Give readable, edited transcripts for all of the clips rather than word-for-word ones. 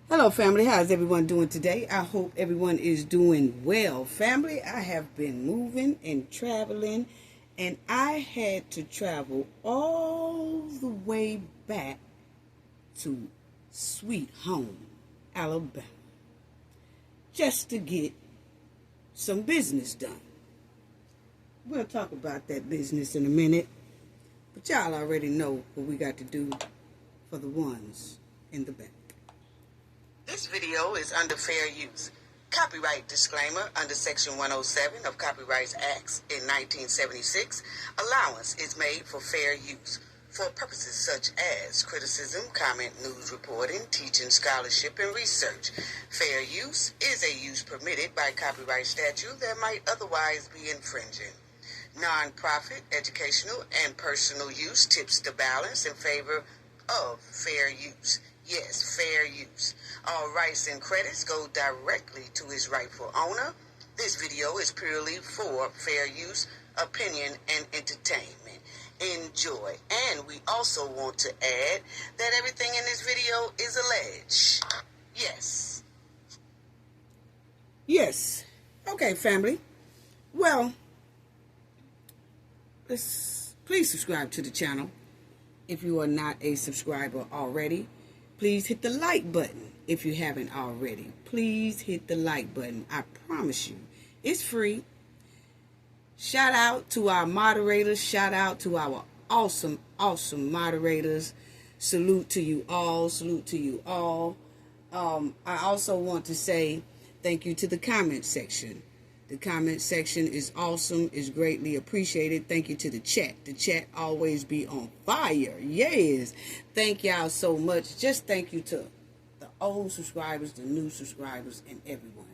Hello, family. How's everyone doing today? I hope everyone is doing well. Family, I have been moving and traveling, and I had to travel all the way back to Sweet Home, Alabama, just to get some business done. We'll talk about that business in a minute, but y'all already know what we got to do for the ones in the back. This video is under fair use. Copyright disclaimer under Section 107 of Copyright Acts in 1976. Allowance is made for fair use for purposes such as criticism, comment, news reporting, teaching, scholarship, and research. Fair use is a use permitted by copyright statute that might otherwise be infringing. Non-profit, educational, and personal use tips the balance in favor of fair use. Yes, fair use. All rights and credits go directly to its rightful owner. This video is purely for fair use, opinion, and entertainment. Enjoy. And we also want to add that everything in this video is alleged. Yes. Yes. Okay, family. Well, please subscribe to the channel if you are not a subscriber already. Please hit the like button if you haven't already. Please hit the like button. I promise you, it's free. Shout out to our moderators. Shout out to our awesome moderators. Salute to you all. Salute to you all. I also want to say thank you to the comment section. The comment section is awesome, is greatly appreciated. Thank you to the chat. The chat always be on fire. Yes. Thank y'all so much. Just thank you to the old subscribers, the new subscribers, and everyone.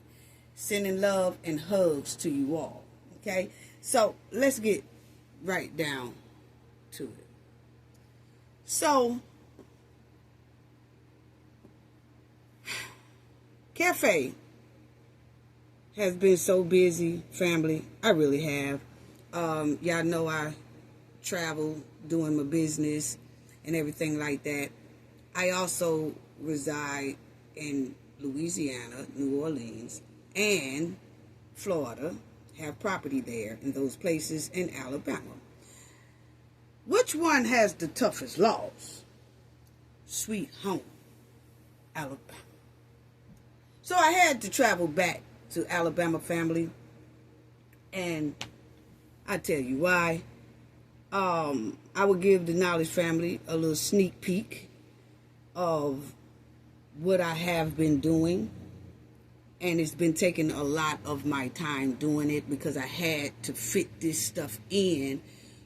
Sending love and hugs to you all. Okay? So, let's get right down to it. So, Cafe has been so busy, family. I really have. Y'all know I travel doing my business and everything like that. I also reside in Louisiana, New Orleans, and Florida. Have property there in those places, in Alabama. Which one has the toughest laws? Sweet Home, Alabama. So I had to travel back to Alabama, family, and I tell you why. I will give the Knowledge family a little sneak peek of what I have been doing, and it's been taking a lot of my time doing it because I had to fit this stuff in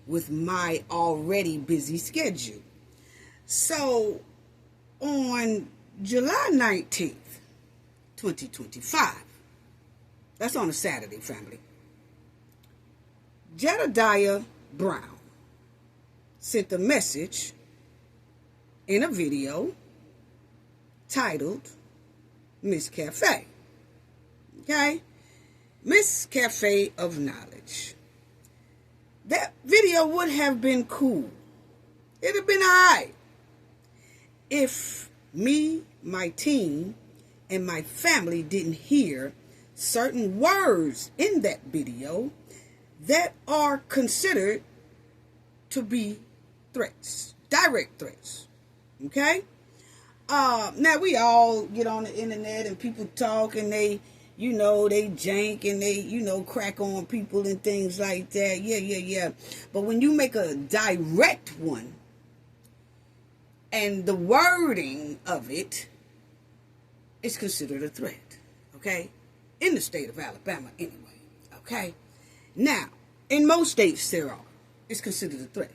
with my already busy schedule. So on July 19th, 2025, that's on a Saturday, family, Jedidiah Brown sent a message in a video titled Miss Cafe. Okay? Miss Cafe of Knowledge. That video would have been cool. It'd have been alright if me, my team, and my family didn't hear certain words in that video that are considered to be threats, direct threats. Okay? Now we all get on the internet and people talk and they jank and they, crack on people and things like that. Yeah. But when you make a direct one and the wording of it is considered a threat. Okay? In the state of Alabama, anyway. Okay? Now, in most states there are. It's considered a threat.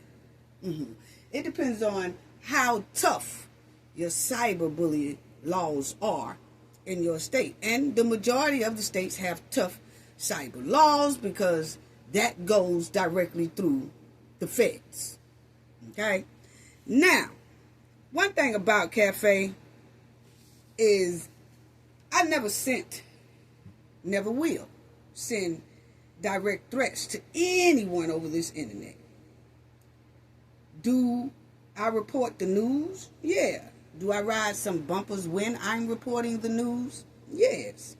It depends on how tough your cyberbullying laws are in your state. And the majority of the states have tough cyber laws because that goes directly through the feds. Okay? Now, one thing about Cafe is I never will send direct threats to anyone over this internet. Do I report the news? Yeah. Do I ride some bumpers when I'm reporting the news? Yes.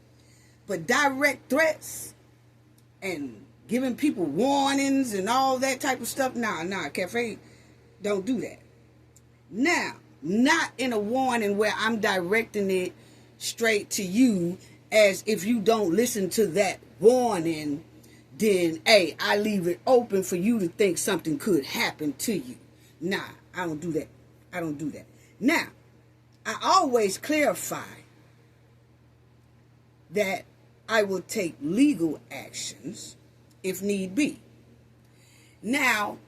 But direct threats and giving people warnings and all that type of stuff, nah, Cafe, don't do that. Now, not in a warning where I'm directing it straight to you, as if you don't listen to that warning, then, hey, I leave it open for you to think something could happen to you. Nah, I don't do that. I don't do that. Now, I always clarify that I will take legal actions if need be. Now,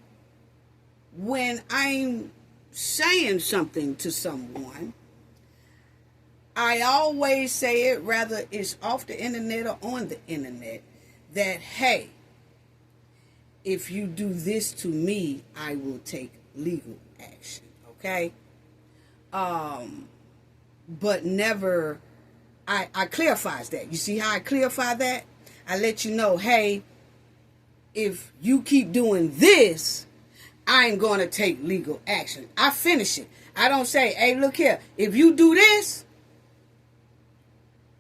when I'm saying something to someone, I always say it, rather it's off the internet or on the internet, that, hey, if you do this to me, I will take legal action, okay? But never, I clarifies that. You see how I clarify that? I let you know, hey, if you keep doing this, I'm going to take legal action. I finish it. I don't say, hey, look here, if you do this,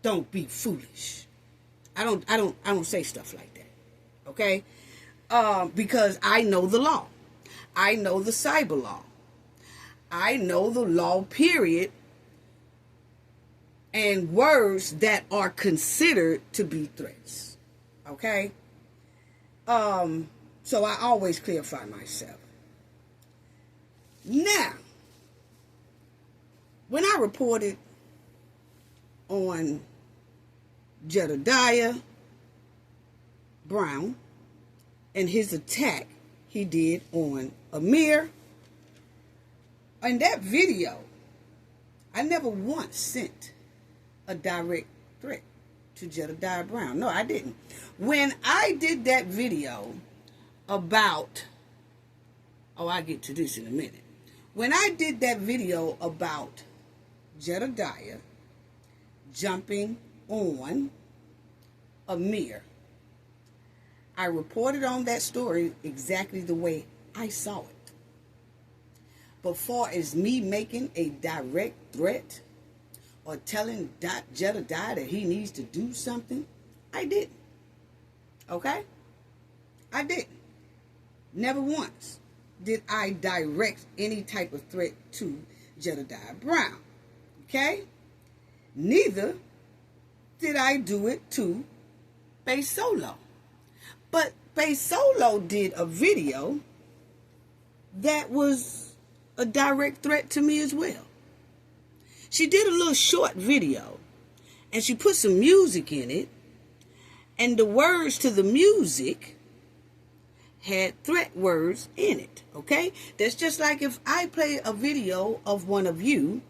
don't be foolish. I don't say stuff like that. Okay? Because I know the law. I know the cyber law. I know the law, period, and words that are considered to be threats. Okay? So I always clarify myself. Now, when I reported on Jedidiah Brown and his attack he did on Amir, in that video, I never once sent a direct threat to Jedidiah Brown. No, I didn't. When I did that video about, I'll get to this in a minute. When I did that video about Jedidiah jumping on Amir, I reported on that story exactly the way I saw it. But far as me making a direct threat or telling Jedidiah that he needs to do something, I didn't. Okay? I didn't. Never once did I direct any type of threat to Jedidiah Brown. Okay? Neither did I do it to Bay Solo. But Bay Solo did a video that was a direct threat to me as well. She did a little short video, and she put some music in it, and the words to the music had threat words in it, okay? That's just like if I play a video of one of you,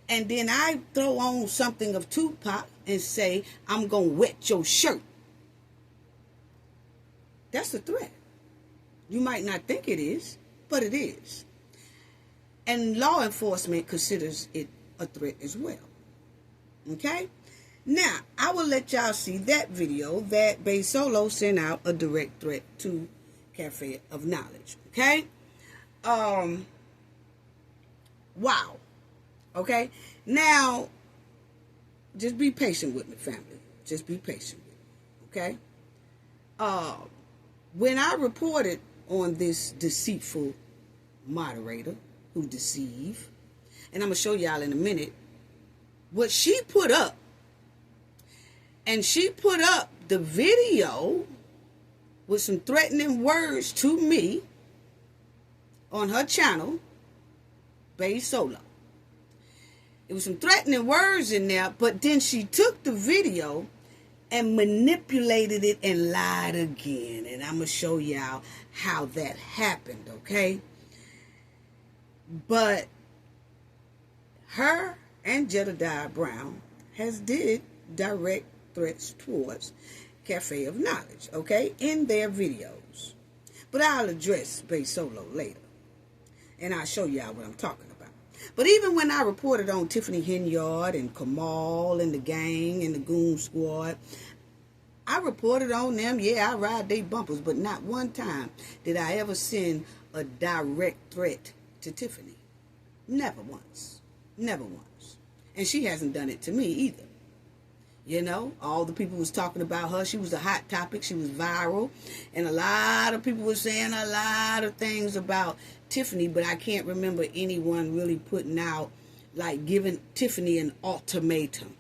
and then I throw on something of Tupac and say, I'm going to wet your shirt. That's a threat. You might not think it is, but it is. And law enforcement considers it a threat as well. Okay? Now, I will let y'all see that video that Bay Solo sent out a direct threat to Cafe of Knowledge. Okay? Wow. Okay? Now, just be patient with me, family. Just be patient with me. Okay? When I reported on this deceitful moderator who deceive, and I'm going to show y'all in a minute what she put up. And she put up the video with some threatening words to me on her channel, Bay Solo. It was some threatening words in there, but then she took the video and manipulated it and lied again. And I'm going to show y'all how that happened, okay? But her and Jedidiah Brown has did direct threats towards Cafe of Knowledge, okay, in their videos. But I'll address Bay Solo later, and I'll show y'all what I'm talking about. But even when I reported on Tiffany Henyard and Kamal and the gang and the Goon Squad, I reported on them. Yeah, I ride they bumpers, but not one time did I ever send a direct threat to Tiffany. Never once. Never once. And she hasn't done it to me either. You know, all the people was talking about her. She was a hot topic. She was viral. And a lot of people were saying a lot of things about Tiffany, but I can't remember anyone really putting out, like, giving Tiffany an ultimatum.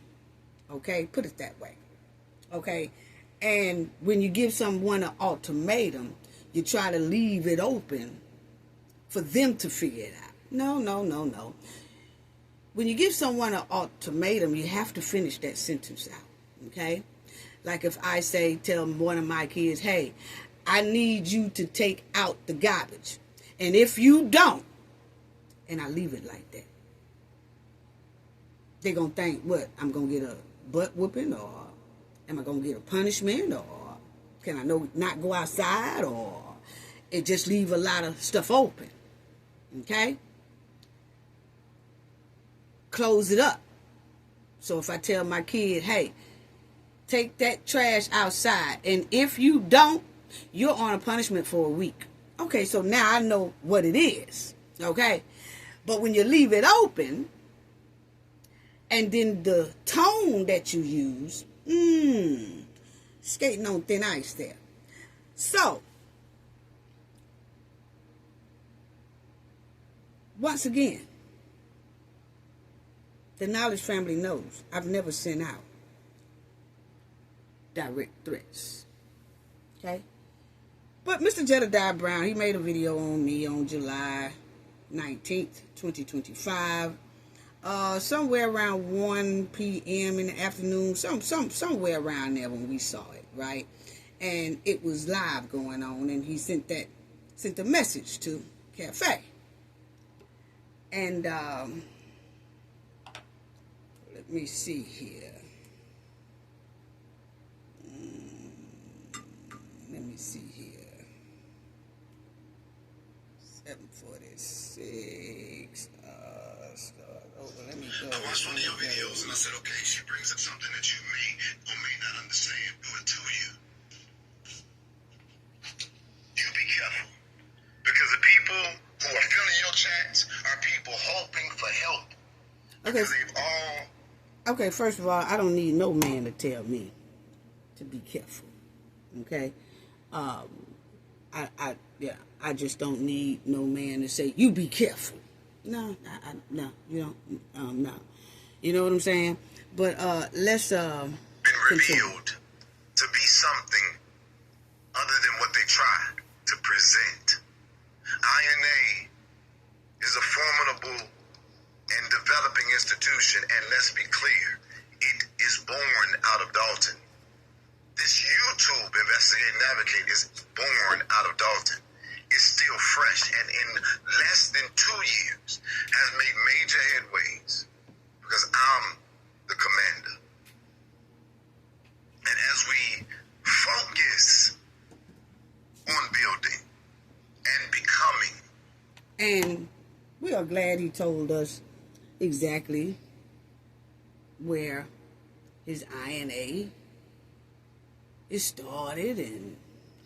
Okay? Put it that way. Okay? And when you give someone an ultimatum, you try to leave it open for them to figure it out. No, no, no, no. When you give someone an ultimatum, you have to finish that sentence out, okay? Like if I say, tell one of my kids, hey, I need you to take out the garbage. And if you don't, and I leave it like that, they're going to think, what, I'm going to get a butt whooping, or am I going to get a punishment, or can I not go outside, or it just leave a lot of stuff open, okay? Close it up. So if I tell my kid, hey, take that trash outside, and if you don't, you're on a punishment for a week. Okay, so now I know what it is. Okay? But when you leave it open, and then the tone that you use, skating on thin ice there. So, once again, the Knowledge family knows I've never sent out direct threats. Okay? But Mr. Jedidiah Brown, he made a video on me on July 19th, 2025. Somewhere around 1 p.m. in the afternoon, somewhere around there when we saw it, right? And it was live going on, and he sent the message to Cafe. And let me see here. Let me see here. 746. Let me go. I watched one of your videos and I said, okay, she brings up something that you may or may not understand, but to you. You be careful. Because the people who are filling your chats are people hoping for help. Okay. Okay, first of all, I don't need no man to tell me to be careful. Okay? I just don't need no man to say, you be careful. No, no, you don't, no. You know what I'm saying? But, let's, been revealed to be something other than what they tried to present. INA is a formidable and developing institution, and let's be clear, it is born out of Dalton. This YouTube Investigate Navigate is born out of Dalton. It's still fresh, and in less than 2 years has made major headways because I'm the commander. And as we focus on building and becoming, and we are glad he told us exactly where his INA is started and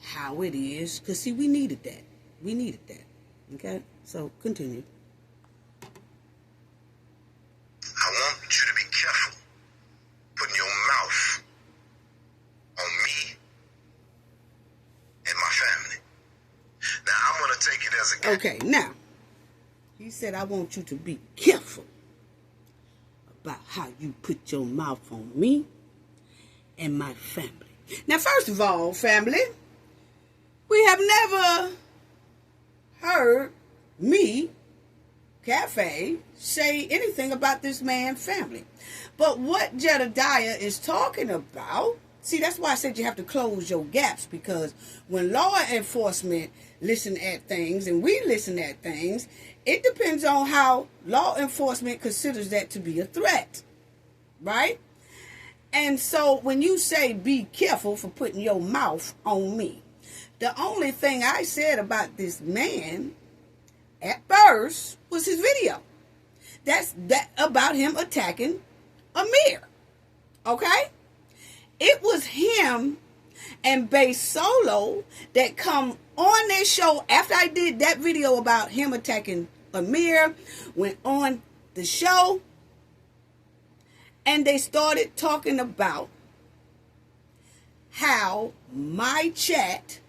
how it is. Because, see, we needed that. We needed that. Okay? So, continue. I want you to be careful putting your mouth on me and my family. Now, I'm going to take it as a... Okay, now, he said, I want you to be careful about how you put your mouth on me and my family. Now, first of all, family, we have never heard me, Cafe, say anything about this man's family. But what Jedidiah is talking about, see, that's why I said you have to close your gaps, because when law enforcement listen at things and we listen at things, it depends on how law enforcement considers that to be a threat, right? And so when you say be careful for putting your mouth on me, the only thing I said about this man at first was his video. That's that about him attacking Amir. Okay? It was him and Bae Solo that come on their show after I did that video about him attacking Amir, went on the show, and they started talking about how my chat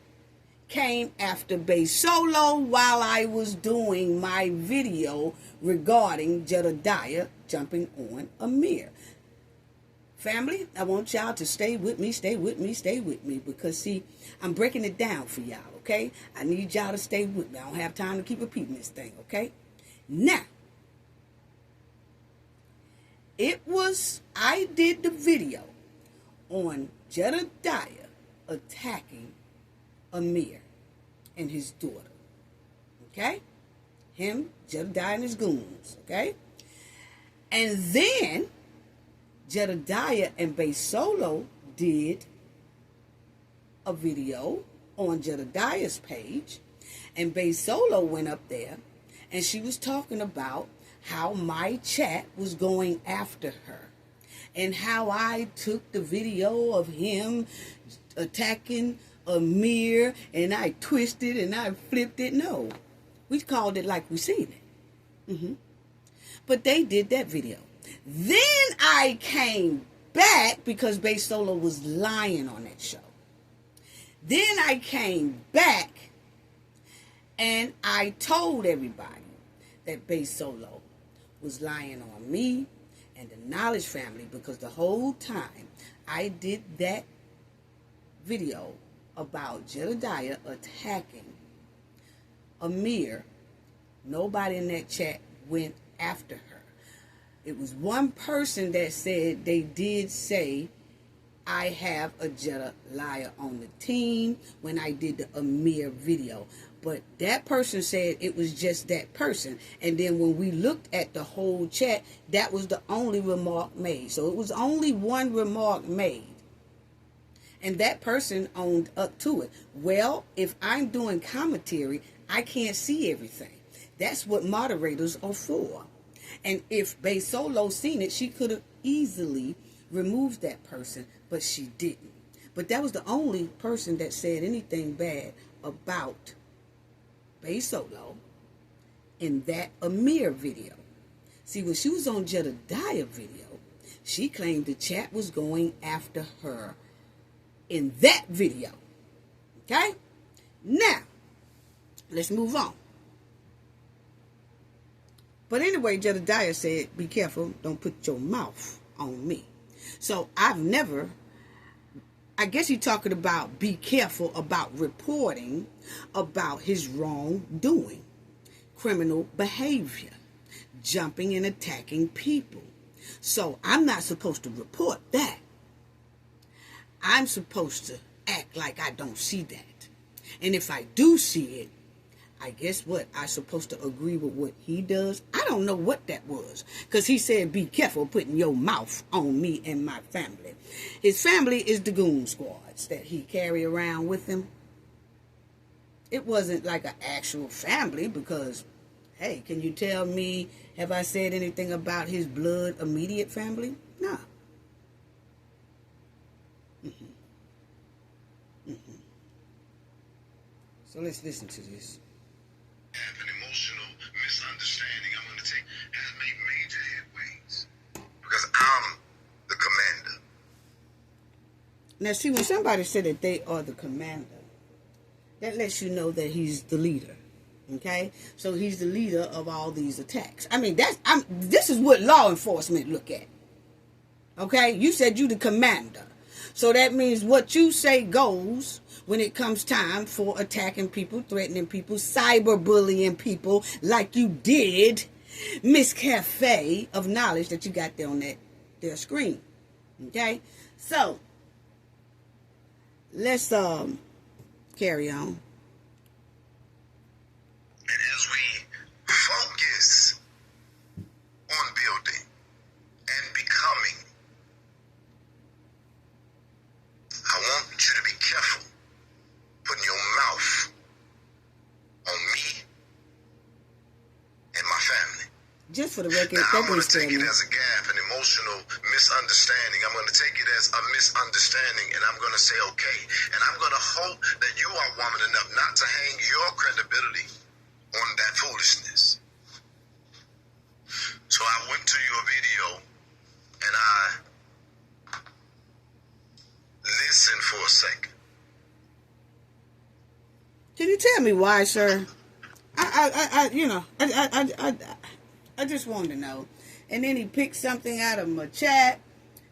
came after Bay Solo while I was doing my video regarding Jedidiah jumping on Amir. Family, I want y'all to stay with me, because see, I'm breaking it down for y'all, okay? I need y'all to stay with me. I don't have time to keep repeating this thing, okay? Now, I did the video on Jedidiah attacking Amir and his daughter, okay? Him, Jedidiah, and his goons, okay? And then Jedidiah and Bay Solo did a video on Jedidiah's page, and Bay Solo went up there, and she was talking about how my chat was going after her, and how I took the video of him attacking Amir, and I twisted and I flipped it. No, we called it like we seen it. But they did that video. Then I came back because Bay Solo was lying on that show. Then I came back and I told everybody that Bay Solo was lying on me and the Knowledge family, because the whole time I did that video about Jedidiah attacking Amir, nobody in that chat went after her. It was one person that said they did say I have a Jedidiah on the team when I did the Amir video. But that person said it was just that person. And then when we looked at the whole chat, that was the only remark made. So it was only one remark made. And that person owned up to it. Well, if I'm doing commentary, I can't see everything. That's what moderators are for. And if Bay Solo seen it, she could have easily removed that person, but she didn't. But that was the only person that said anything bad about Bay Solo in that Amir video. See, when she was on Jedidiah video, she claimed the chat was going after her in that video. Okay? Now, let's move on. But anyway, Jedidiah said, be careful, don't put your mouth on me. So I guess he's talking about be careful about reporting about his wrongdoing, criminal behavior, jumping and attacking people. So I'm not supposed to report that. I'm supposed to act like I don't see that. And if I do see it, I guess what? I'm supposed to agree with what he does. I don't know what that was. Because he said, be careful putting your mouth on me and my family. His family is the goon squads that he carry around with him. It wasn't like an actual family because, hey, can you tell me, have I said anything about his blood immediate family? No. So let's listen to this. An emotional misunderstanding I'm going to take has made major headways because I'm the commander. Now, see, when somebody said that they are the commander, that lets you know that he's the leader. Okay, so he's the leader of all these attacks. I mean, this is what law enforcement look at. Okay, you said you the commander, so that means what you say goes. When it comes time for attacking people, threatening people, cyberbullying people like you did Miss Cafe of Knowledge that you got there on their screen. Okay? So, let's carry on. And as we focus on building and becoming, I want you to be careful putting your mouth on me and my family. Just for the record, now, I'm going to take it as a gaffe, an emotional misunderstanding. I'm going to take it as a misunderstanding, and I'm going to say, okay. And I'm going to hope that you are woman enough not to hang your credibility on that foolishness. So So I went to your video and I listened for a second. Can you tell me why, sir? I just wanted to know. And then he picked something out of my chat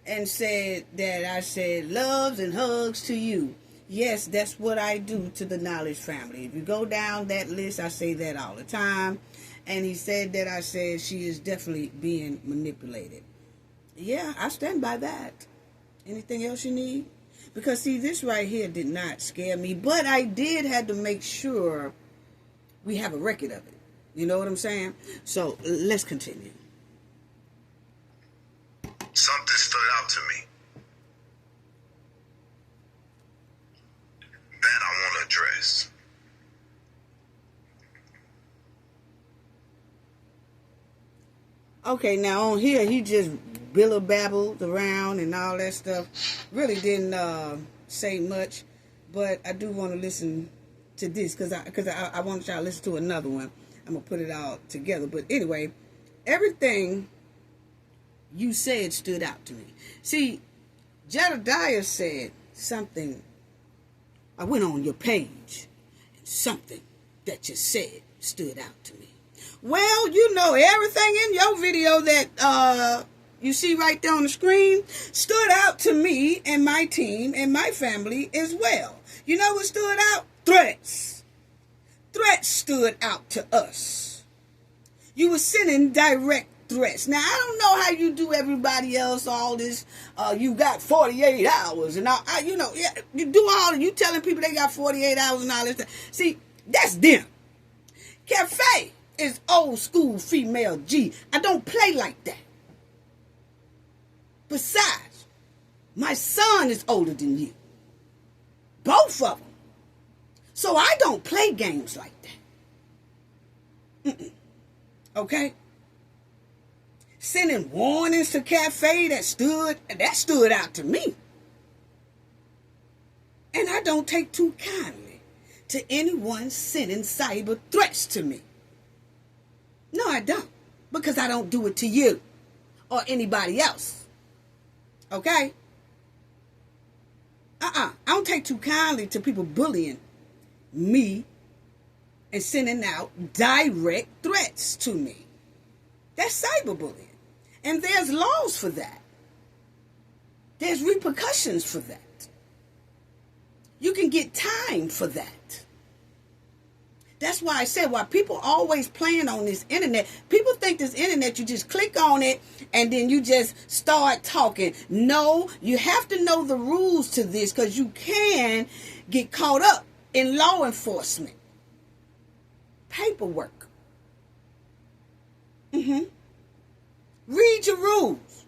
and said that I said loves and hugs to you. Yes, that's what I do to the Knowledge family. If you go down that list, I say that all the time. And he said that I said she is definitely being manipulated. Yeah, I stand by that. Anything else you need? Because, see, this right here did not scare me. But I did have to make sure we have a record of it. You know what I'm saying? So, let's continue. Something stood out to me that I want to address. Okay, now on here, he just babbled around and all that stuff. Really didn't say much, but I do want to listen to this because I want y'all to listen to another one. I'm going to put it all together. But anyway, everything you said stood out to me. See, Jedidiah said something. I went on your page, and something that you said stood out to me. Well, you know, everything in your video that you see right there on the screen stood out to me and my team and my family as well. You know what stood out? Threats. Threats stood out to us. You were sending direct threats. Now, I don't know how you do everybody else all this. You got 48 hours and all. You know, you do all. You telling people they got 48 hours and all this stuff. See, that's them. Cafe is old school female G. I don't play like that. Besides, my son is older than you. Both of them. So I don't play games like that. Okay? Sending warnings to Cafe that stood out to me. And I don't take too kindly to anyone sending cyber threats to me. No, I don't. Because I don't do it to you or anybody else. Okay? I don't take too kindly to people bullying me and sending out direct threats to me. That's cyberbullying. And there's laws for that. There's repercussions for that. You can get time for that. That's why I said, why people always playing on this internet. People think this internet, you just click on it and then you just start talking. No, you have to know the rules to this because you can get caught up in law enforcement. Paperwork. Read your rules.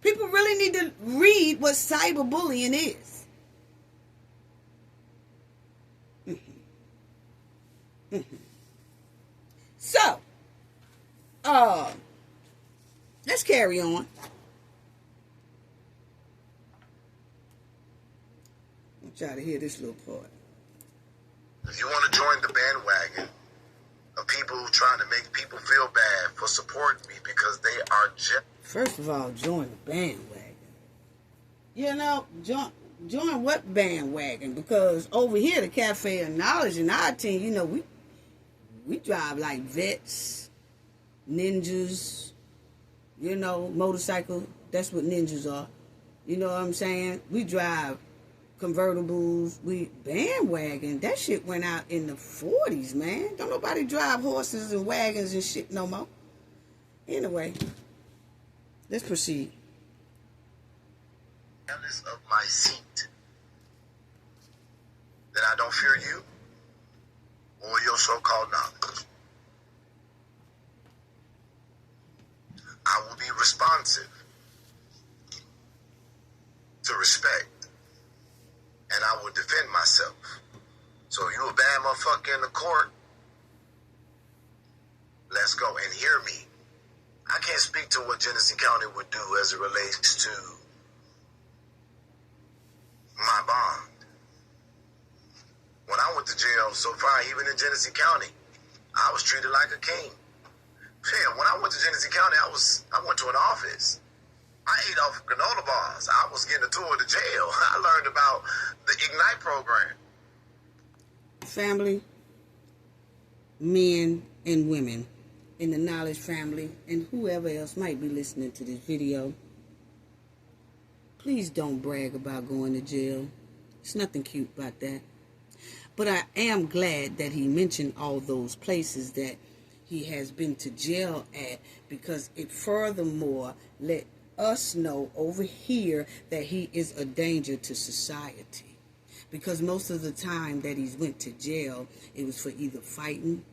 People really need to read what cyberbullying is. So, let's carry on. I want y'all to hear this little part. If you want to join the bandwagon of people trying to make people feel bad for supporting me because they are First of all, join the bandwagon. You know, join what bandwagon? Because over here, the Cafe of Knowledge and our team, you know, we drive like vets, ninjas, you know, motorcycle. That's what ninjas are. You know what I'm saying? We drive convertibles. Bandwagon. That shit went out in the 40s, man. Don't nobody drive horses and wagons and shit no more. Anyway, let's proceed. Jealous of my seat. That I don't fear you or your so-called knowledge. I will be responsive to respect, and I will defend myself. So you a bad motherfucker in the court, let's go and hear me. I can't speak to what Genesee County would do as it relates to my bond. When I went to jail so far, even in Genesee County, I was treated like a king. Hell, when I went to Genesee County, I went to an office. I ate off granola bars. I was getting a tour of the jail. I learned about the Ignite program. Family, men and women in the Knowledge family, and whoever else might be listening to this video, please don't brag about going to jail. There's nothing cute about that. But I am glad that he mentioned all those places that he has been to jail at, because it furthermore let us know over here that he is a danger to society. Because most of the time that he's went to jail, it was for either fighting,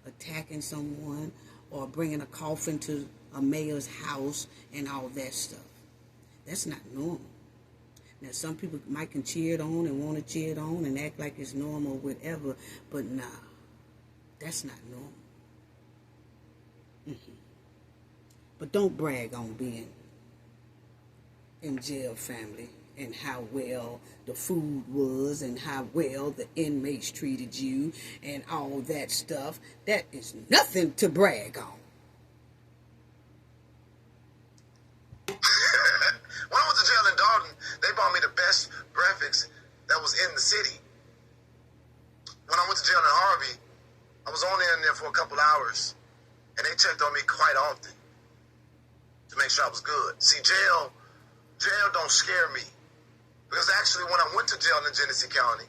attacking someone, or bringing a coffin to a mayor's house and all that stuff. That's not normal. Now, some people might can cheer it on and want to cheer it on and act like it's normal or whatever, but nah, that's not normal. But don't brag on being in jail, family, and how well the food was and how well the inmates treated you and all that stuff. That is nothing to brag on. When I went to jail in Dalton, they bought me the best breakfast that was in the city. When I went to jail in Harvey, I was only in there for a couple hours, and they checked on me quite often to make sure I was good. See, jail don't scare me. Because actually, when I went to jail in Genesee County,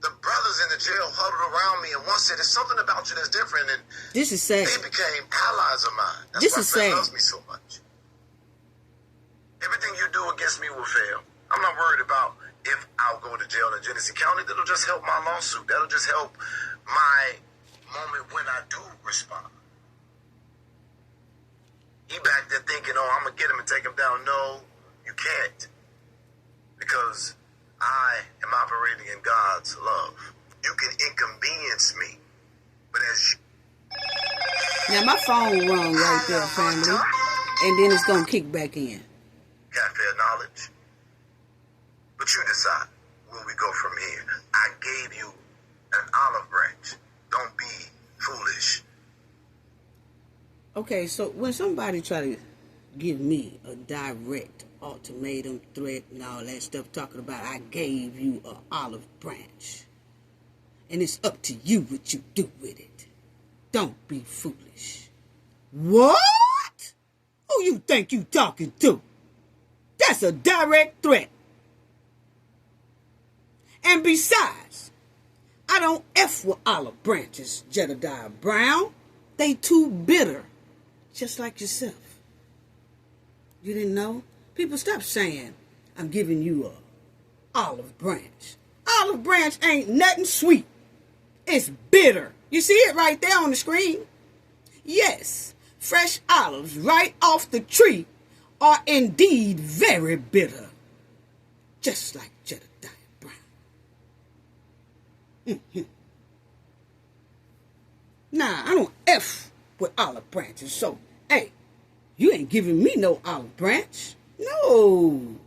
the brothers in the jail huddled around me and one said, "There's something about you that's different." And this is sad. they became allies of mine. That's This why is Fred sad. loves me so much. Everything you do against me will fail. I'm not worried about if I'll go to jail in Genesee County. That'll just help my lawsuit. That'll just help my moment when I do respond. He back there thinking, "Oh, I'm going to get him and take him down." No, you can't. Because I am operating in God's love. You can inconvenience me, but as you... Now, my phone rung right there, family, and then it's going to kick back in. Cafe of knowledge. But you decide where we go from here. I gave you an olive branch. Don't be foolish. Okay, so when somebody try to give me a direct ultimatum, threat, and all that stuff, talking about I gave you an olive branch, and it's up to you what you do with it. Don't be foolish. What? Who you think you talking to? That's a direct threat. And besides, I don't F with olive branches, Jedidiah Brown. They too bitter, just like yourself. You didn't know? People, stop saying I'm giving you a olive branch. Olive branch ain't nothing sweet. It's bitter. You see it right there on the screen? Yes, fresh olives right off the tree are indeed very bitter. Just like Jedidiah Brown. Nah, I don't F with olive branches. So, hey, you ain't giving me no olive branch. No.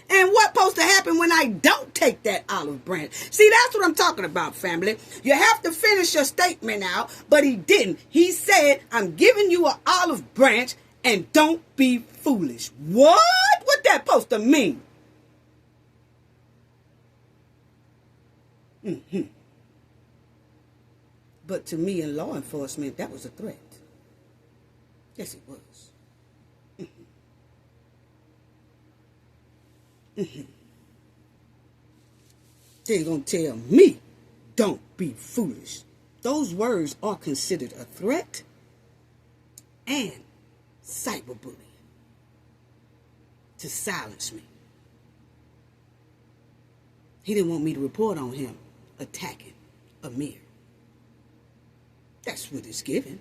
And what's supposed to happen when I don't take that olive branch? See, that's what I'm talking about, family. You have to finish your statement out, but he didn't. He said, I'm giving you an olive branch and don't be foolish. What? What that supposed to mean? But to me in law enforcement, that was a threat. Yes, it was. They're going to tell me, don't be foolish. Those words are considered a threat and cyberbullying to silence me. He didn't want me to report on him attacking Amir. That's what it's given.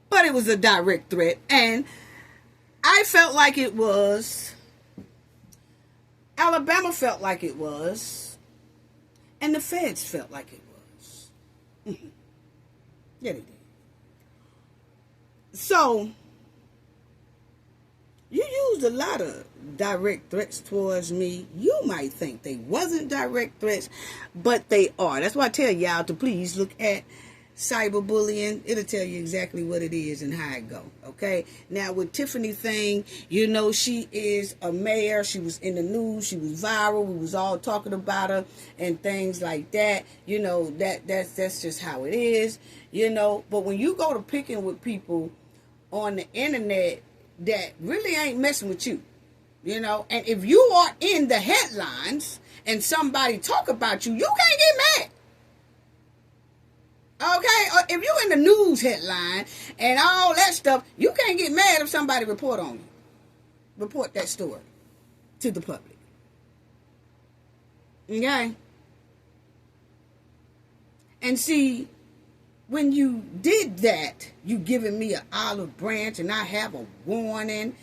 But it was a direct threat, and I felt like it was. Alabama felt like it was. And the feds felt like it was. Yeah, they did. So, you used a lot of direct threats towards me. You might think they wasn't direct threats, but they are. That's why I tell y'all to please look at cyberbullying, it'll tell you exactly what it is and how it go. Okay, now with Tiffany thing, you know, she is a mayor. She was in the news. She was viral. We was all talking about her and things like that. You know, that's just how it is. You know, but when you go to picking with people on the internet that really ain't messing with you, you know, and if you are in the headlines and somebody talk about you, you can't get mad. Okay, or if you're in the news headline and all that stuff, you can't get mad if somebody report on you. Report that story to the public. Okay? And see, when you did that, you giving me an olive branch and I have a warning.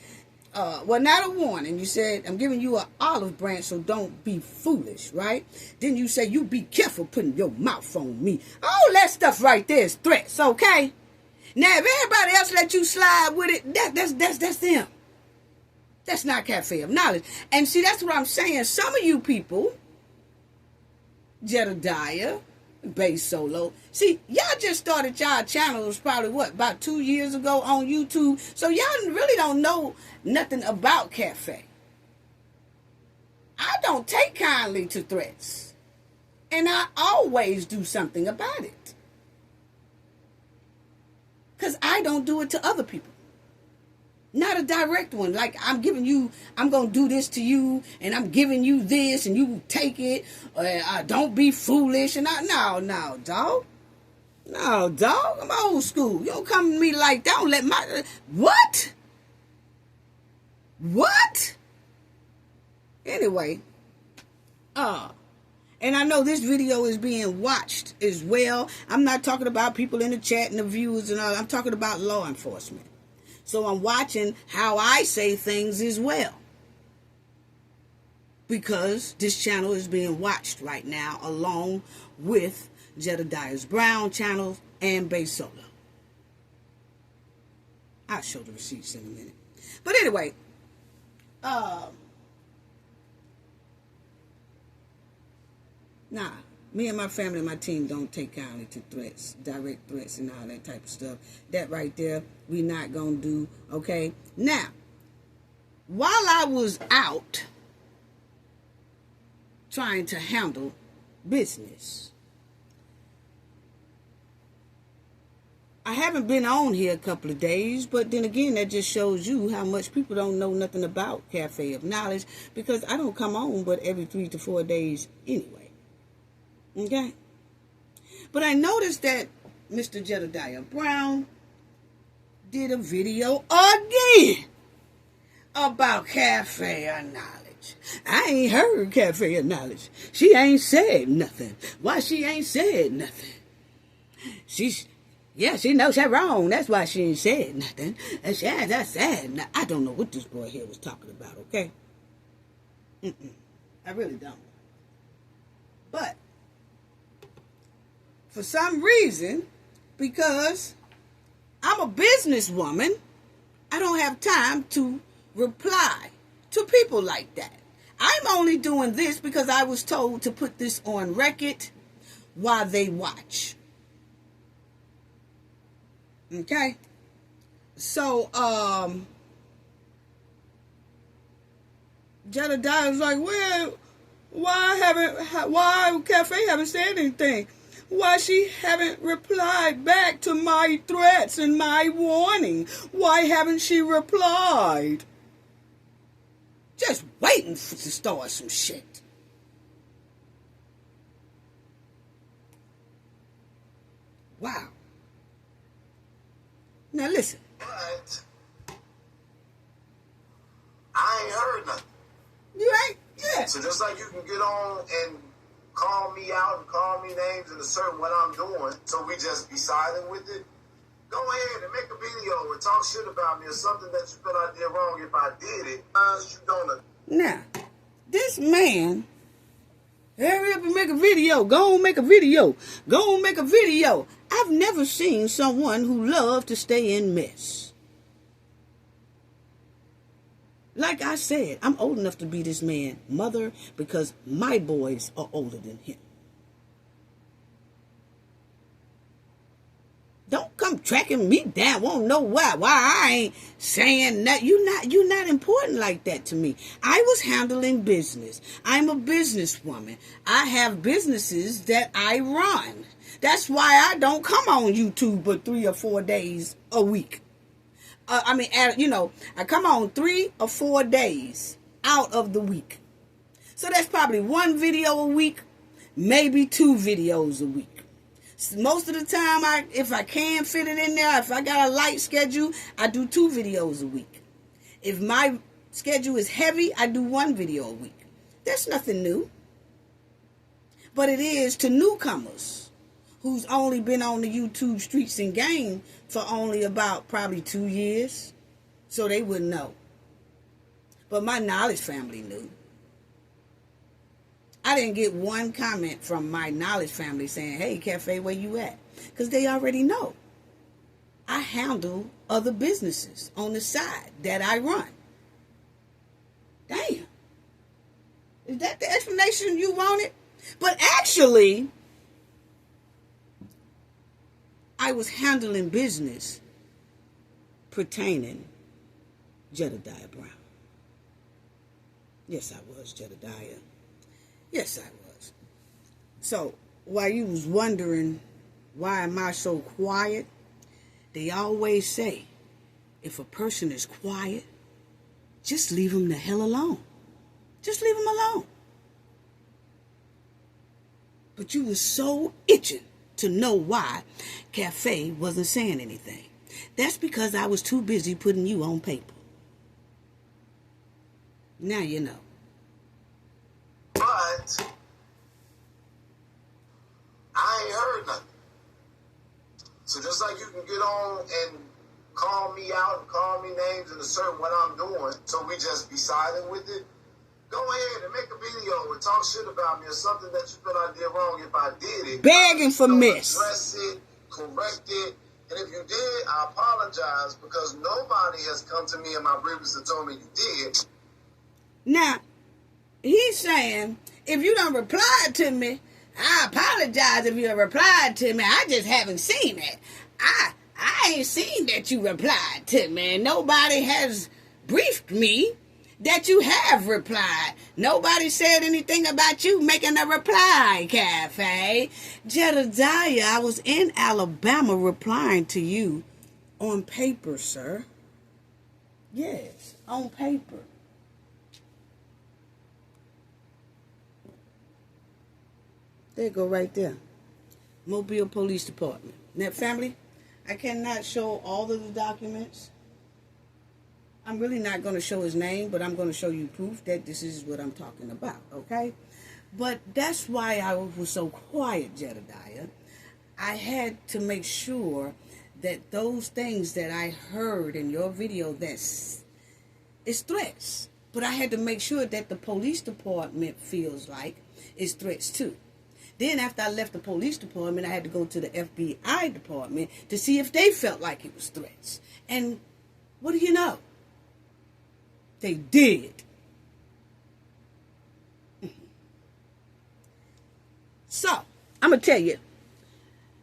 Well, not a warning. You said, I'm giving you an olive branch, so don't be foolish, right? Then you say, you be careful putting your mouth on me. All that stuff right there is threats, okay? Now, if everybody else let you slide with it, that's them. That's not cafe of knowledge. And see, that's what I'm saying. Some of you people, Jedidiah, Bass Solo. See, y'all just started y'all channels probably, about 2 years ago on YouTube. So y'all really don't know nothing about cafe. I don't take kindly to threats. And I always do something about it. Because I don't do it to other people. Not a direct one. Like, I'm going to do this to you, and I'm giving you this, and you take it. Don't be foolish. And no, dog. No, dog. I'm old school. You don't come to me like that. Don't let my... What? What? Anyway. And I know this video is being watched as well. I'm not talking about people in the chat and the viewers and all. I'm talking about law enforcement. So I'm watching how I say things as well. Because this channel is being watched right now along with Jedidiah's Brown channel and Bass Solo. I'll show the receipts in a minute. But anyway, me and my family and my team don't take kindly to threats, direct threats and all that type of stuff. That right there, we not going to do, okay? Now, while I was out trying to handle business, I haven't been on here a couple of days, but then again, that just shows you how much people don't know nothing about Cafe of Knowledge, because I don't come on but every 3 to 4 days anyway. Okay? But I noticed that Mr. Jedidiah Brown did a video again about Cafe of Knowledge. I ain't heard Cafe of Knowledge. She ain't said nothing. Why she ain't said nothing? She knows she's wrong. That's why she ain't said nothing. And that's sad. I don't know what this boy here was talking about, okay? I really don't. But for some reason, because I'm a businesswoman, I don't have time to reply to people like that. I'm only doing this because I was told to put this on record while they watch. Okay? So, Jedidiah was like, well, why Cafe haven't said anything? Why she haven't replied back to my threats and my warning? Why haven't she replied? Just waiting to start some shit. Wow. Now listen. But I ain't heard nothing. You ain't? Yeah. So just like you can get on and call me out and call me names and assert what I'm doing, so we just be silent with it, go ahead and make a video and talk shit about me or something that you feel I did wrong if I did it. You don't. Now, this man, hurry up and make a video. Go on, make a video. Go on, make a video. I've never seen someone who loved to stay in mess. Like I said, I'm old enough to be this man's mother because my boys are older than him. tracking me down. Won't know why I ain't saying that. You're not important like that to me. I was handling business. I'm a businesswoman. I have businesses that I run. That's why I don't come on YouTube but 3 or 4 days a week. I come on 3 or 4 days out of the week. So that's probably 1 video a week, maybe 2 videos a week. Most of the time, if I can fit it in there, if I got a light schedule, I do 2 videos a week. If my schedule is heavy, I do 1 video a week. That's nothing new. But it is to newcomers who's only been on the YouTube streets and game for only about probably 2 years. So they wouldn't know. But my knowledge family knew. I didn't get 1 comment from my knowledge family saying, hey, Cafe, where you at? Because they already know. I handle other businesses on the side that I run. Damn. Is that the explanation you wanted? But actually, I was handling business pertaining Jedidiah Brown. Yes, I was, Jedidiah. Yes, I was. So, while you was wondering, why am I so quiet? They always say, if a person is quiet, just leave them the hell alone. Just leave them alone. But you was so itching to know why Cafe wasn't saying anything. That's because I was too busy putting you on paper. Now you know. But I ain't heard nothing. So just like you can get on and call me out and call me names and assert what I'm doing, so we just be silent with it, go ahead and make a video and talk shit about me or something that you feel I did wrong. If I did it, begging for miss. Address it, correct it, and if you did, I apologize, because nobody has come to me in my grievance and told me you did. Now, he's saying, if you don't reply to me, I apologize if you have replied to me. I just haven't seen it. I ain't seen that you replied to me. Nobody has briefed me that you have replied. Nobody said anything about you making a reply, Cafe. Jedidiah, I was in Alabama replying to you on paper, sir. Yes, on paper. There you go right there. Mobile Police Department. Now, family, I cannot show all of the documents. I'm really not going to show his name, but I'm going to show you proof that this is what I'm talking about, okay? But that's why I was so quiet, Jedidiah. I had to make sure that those things that I heard in your video, it's threats. But I had to make sure that the police department feels like it's threats too. Then after I left the police department, I had to go to the FBI department to see if they felt like it was threats. And what do you know? They did. So, I'm going to tell you,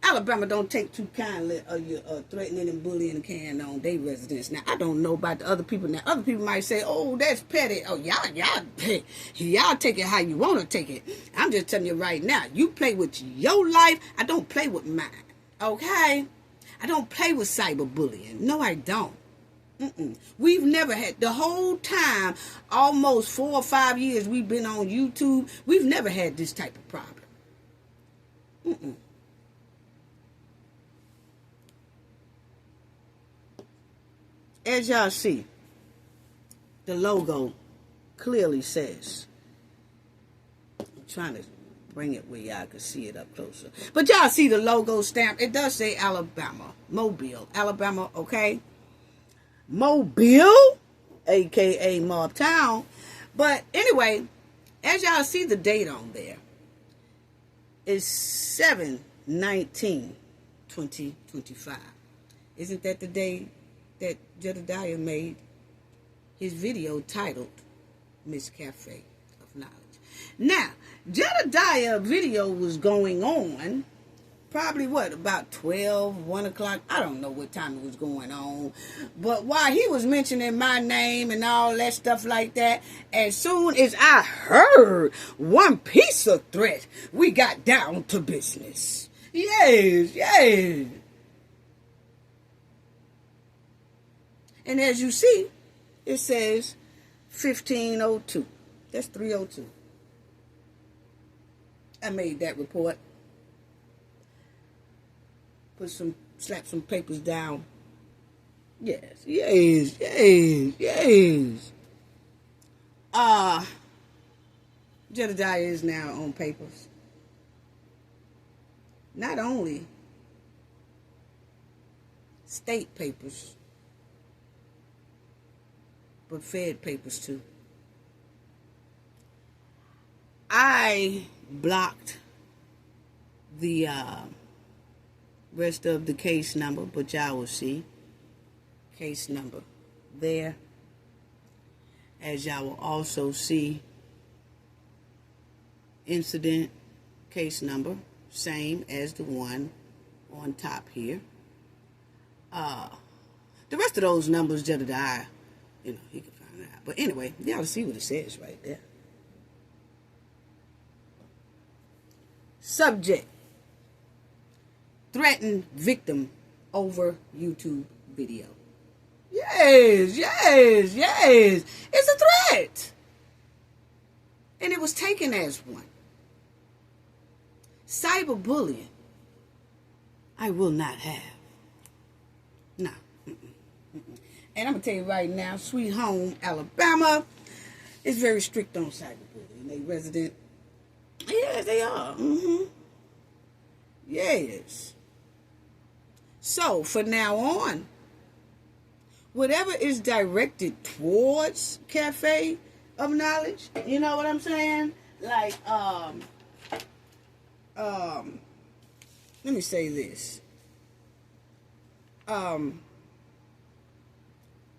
Alabama don't take too kindly of your threatening and bullying and carrying on their residents. Now, I don't know about the other people. Now, other people might say, oh, that's petty. Oh, y'all take it how you want to take it. I'm just telling you right now, you play with your life. I don't play with mine, okay? I don't play with cyberbullying. No, I don't. We've never had, the whole time, almost 4 or 5 years we've been on YouTube, we've never had this type of problem. As y'all see, the logo clearly says, I'm trying to bring it where y'all can see it up closer. But y'all see the logo stamp. It does say Alabama, Mobile, Alabama, okay? Mobile, a.k.a. Mob Town. But anyway, as y'all see the date on there, it's 7/19/2025. Isn't that the day that Jedidiah made his video titled Miss Cafe of Knowledge? Now, Jedidiah video was going on probably what, about 12, 1 o'clock. I don't know what time it was going on. But while he was mentioning my name and all that stuff like that, as soon as I heard one piece of threat, we got down to business. Yes, yes. And as you see, it says 1502. That's 302. I made that report. Slap some papers down. Yes, yes, yes, yes. Jedidiah is now on papers. Not only state papers, but Fed papers too. I blocked the rest of the case number, but y'all will see case number there. As y'all will also see incident case number, same as the one on top here. The rest of those numbers, Jedidiah, he can find out. But anyway, y'all see what it says right there. Subject: threatened victim over YouTube video. Yes, yes, yes. It's a threat. And it was taken as one. Cyberbullying, I will not have. No. And I'm going to tell you right now, Sweet Home, Alabama is very strict on cyberbullying. They resident. Yes, they are. Yes. So, from now on, whatever is directed towards Cafe of Knowledge, you know what I'm saying? Like, let me say this.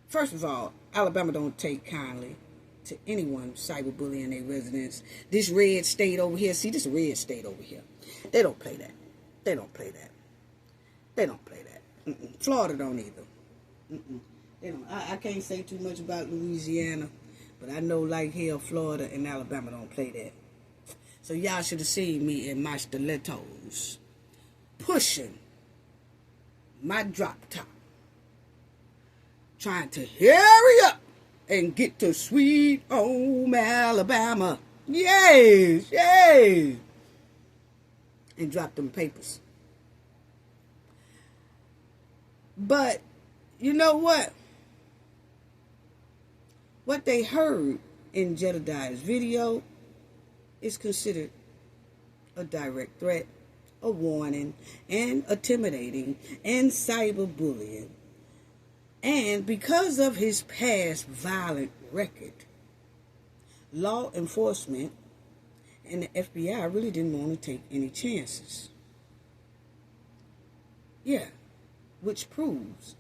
First of all, Alabama don't take kindly to anyone cyberbullying their residents. This red state over here, see this red state over here. They don't play that. They don't play that. They don't play that. Florida don't either. They don't. I can't say too much about Louisiana, but I know like hell Florida and Alabama don't play that. So y'all should have seen me in my stilettos pushing my drop top, trying to hurry up and get to Sweet Home, Alabama. Yes, yes. And drop them papers. But, you know what? What they heard in Jedidiah's video is considered a direct threat, a warning, and intimidating, and cyberbullying. And because of his past violent record, law enforcement and the FBI really didn't want to take any chances. Yeah, which proves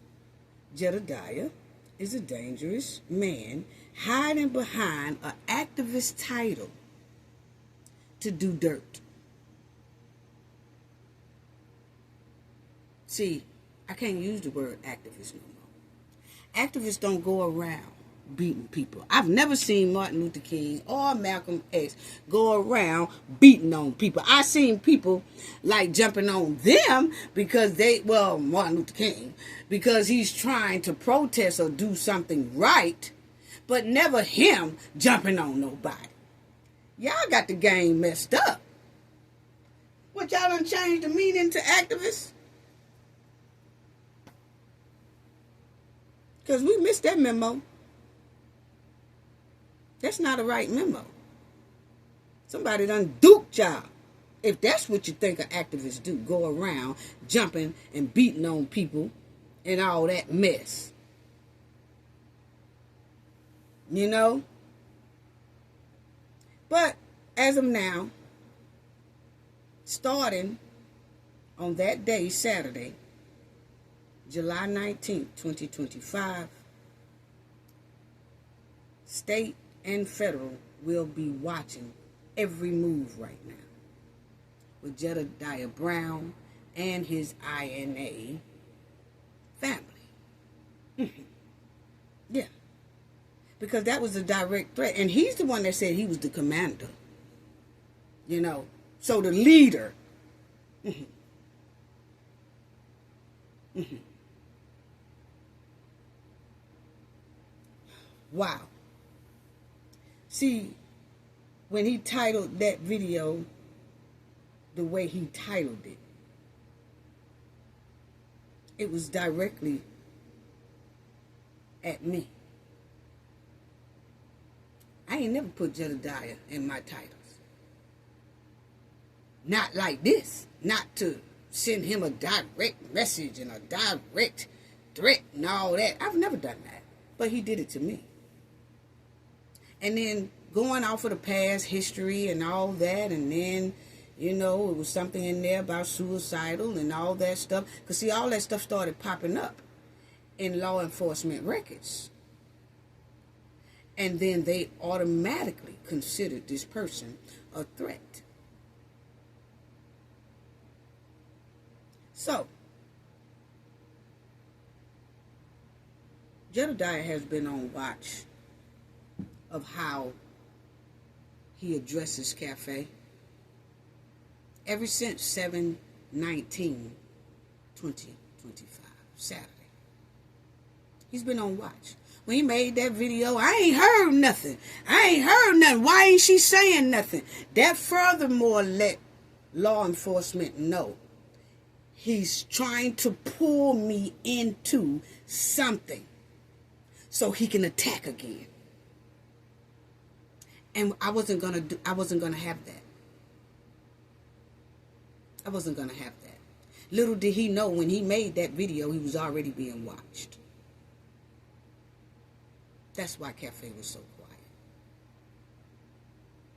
Jedidiah is a dangerous man hiding behind an activist title to do dirt. See, I can't use the word activist no more. Activists don't go around beating people. I've never seen Martin Luther King or Malcolm X go around beating on people. I've seen people like jumping on them because Martin Luther King, because he's trying to protest or do something right, but never him jumping on nobody. Y'all got the game messed up. What, y'all done changed the meaning to activists? Because we missed that memo. That's not a right memo. Somebody done duped y'all. If that's what you think an activists do, go around jumping and beating on people and all that mess. You know? But as of now, starting on that day, Saturday, July 19th, 2025, state and federal will be watching every move right now, with Jedidiah Brown and his INA family. Yeah. Because that was a direct threat. And he's the one that said he was the commander. You know. So the leader. Wow. See, when he titled that video the way he titled it, it was directly at me. I ain't never put Jedidiah in my titles. Not like this. Not to send him a direct message and a direct threat and all that. I've never done that. But he did it to me. And then going off of the past history and all that, and then, you know, it was something in there about suicidal and all that stuff. Because, see, all that stuff started popping up in law enforcement records. And then they automatically considered this person a threat. So, Jedidiah has been on watch of how he addresses Cafe ever since 7/19/2025, Saturday. He's been on watch. When he made that video, I ain't heard nothing. Why ain't she saying nothing? That furthermore let law enforcement know he's trying to pull me into something so he can attack again. And I wasn't gonna have that. I wasn't gonna have that. Little did he know, when he made that video, he was already being watched. That's why Cafe was so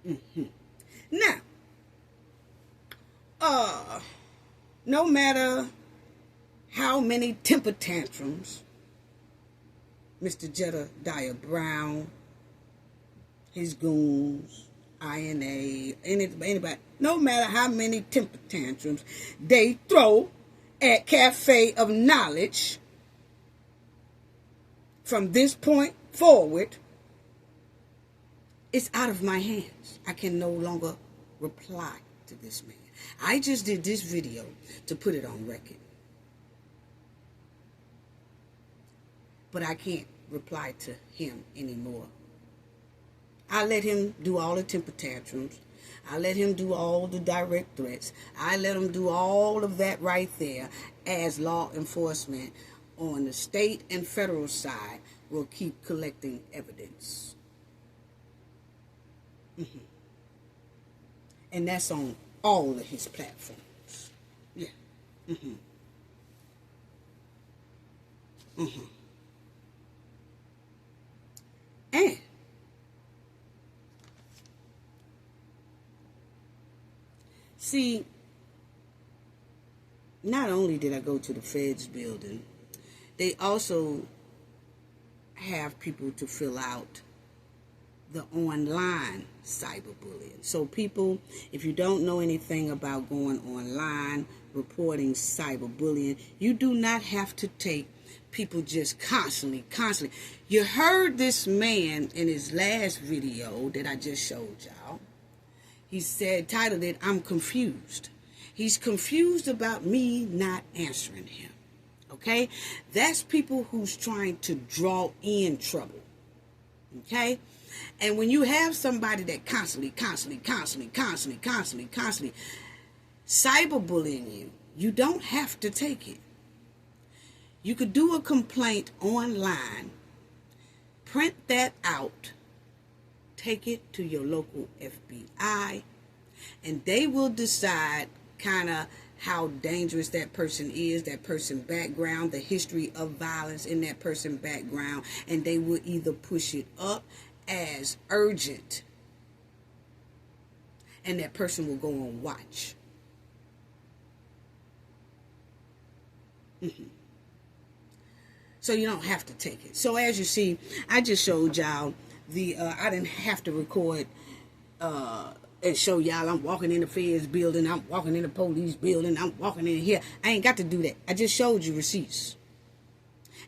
quiet. Now, no matter how many temper tantrums Mr. Jedidiah Brown, his goons, INA, anybody, no matter how many temper tantrums they throw at Cafe of Knowledge, from this point forward, it's out of my hands. I can no longer reply to this man. I just did this video to put it on record. But I can't reply to him anymore. I let him do all the temper tantrums. I let him do all the direct threats. I let him do all of that right there, as law enforcement on the state and federal side will keep collecting evidence. And that's on all of his platforms. Yeah. And see, not only did I go to the Feds building, they also have people to fill out the online cyberbullying. So people, if you don't know anything about going online, reporting cyberbullying, you do not have to take people just constantly. You heard this man in his last video that I just showed y'all. He said, titled it, "I'm confused." He's confused about me not answering him. Okay? That's people who's trying to draw in trouble. Okay? And when you have somebody that constantly cyberbullying you don't have to take it. You could do a complaint online, print that out, take it to your local FBI, and they will decide kind of how dangerous that person is, that person's background, the history of violence in that person's background, and they will either push it up as urgent, and that person will go on watch. So you don't have to take it. So as you see, I just showed y'all the, I didn't have to record and show y'all I'm walking in the feds building, I'm walking in the police building, I'm walking in here. I ain't got to do that. I just showed you receipts.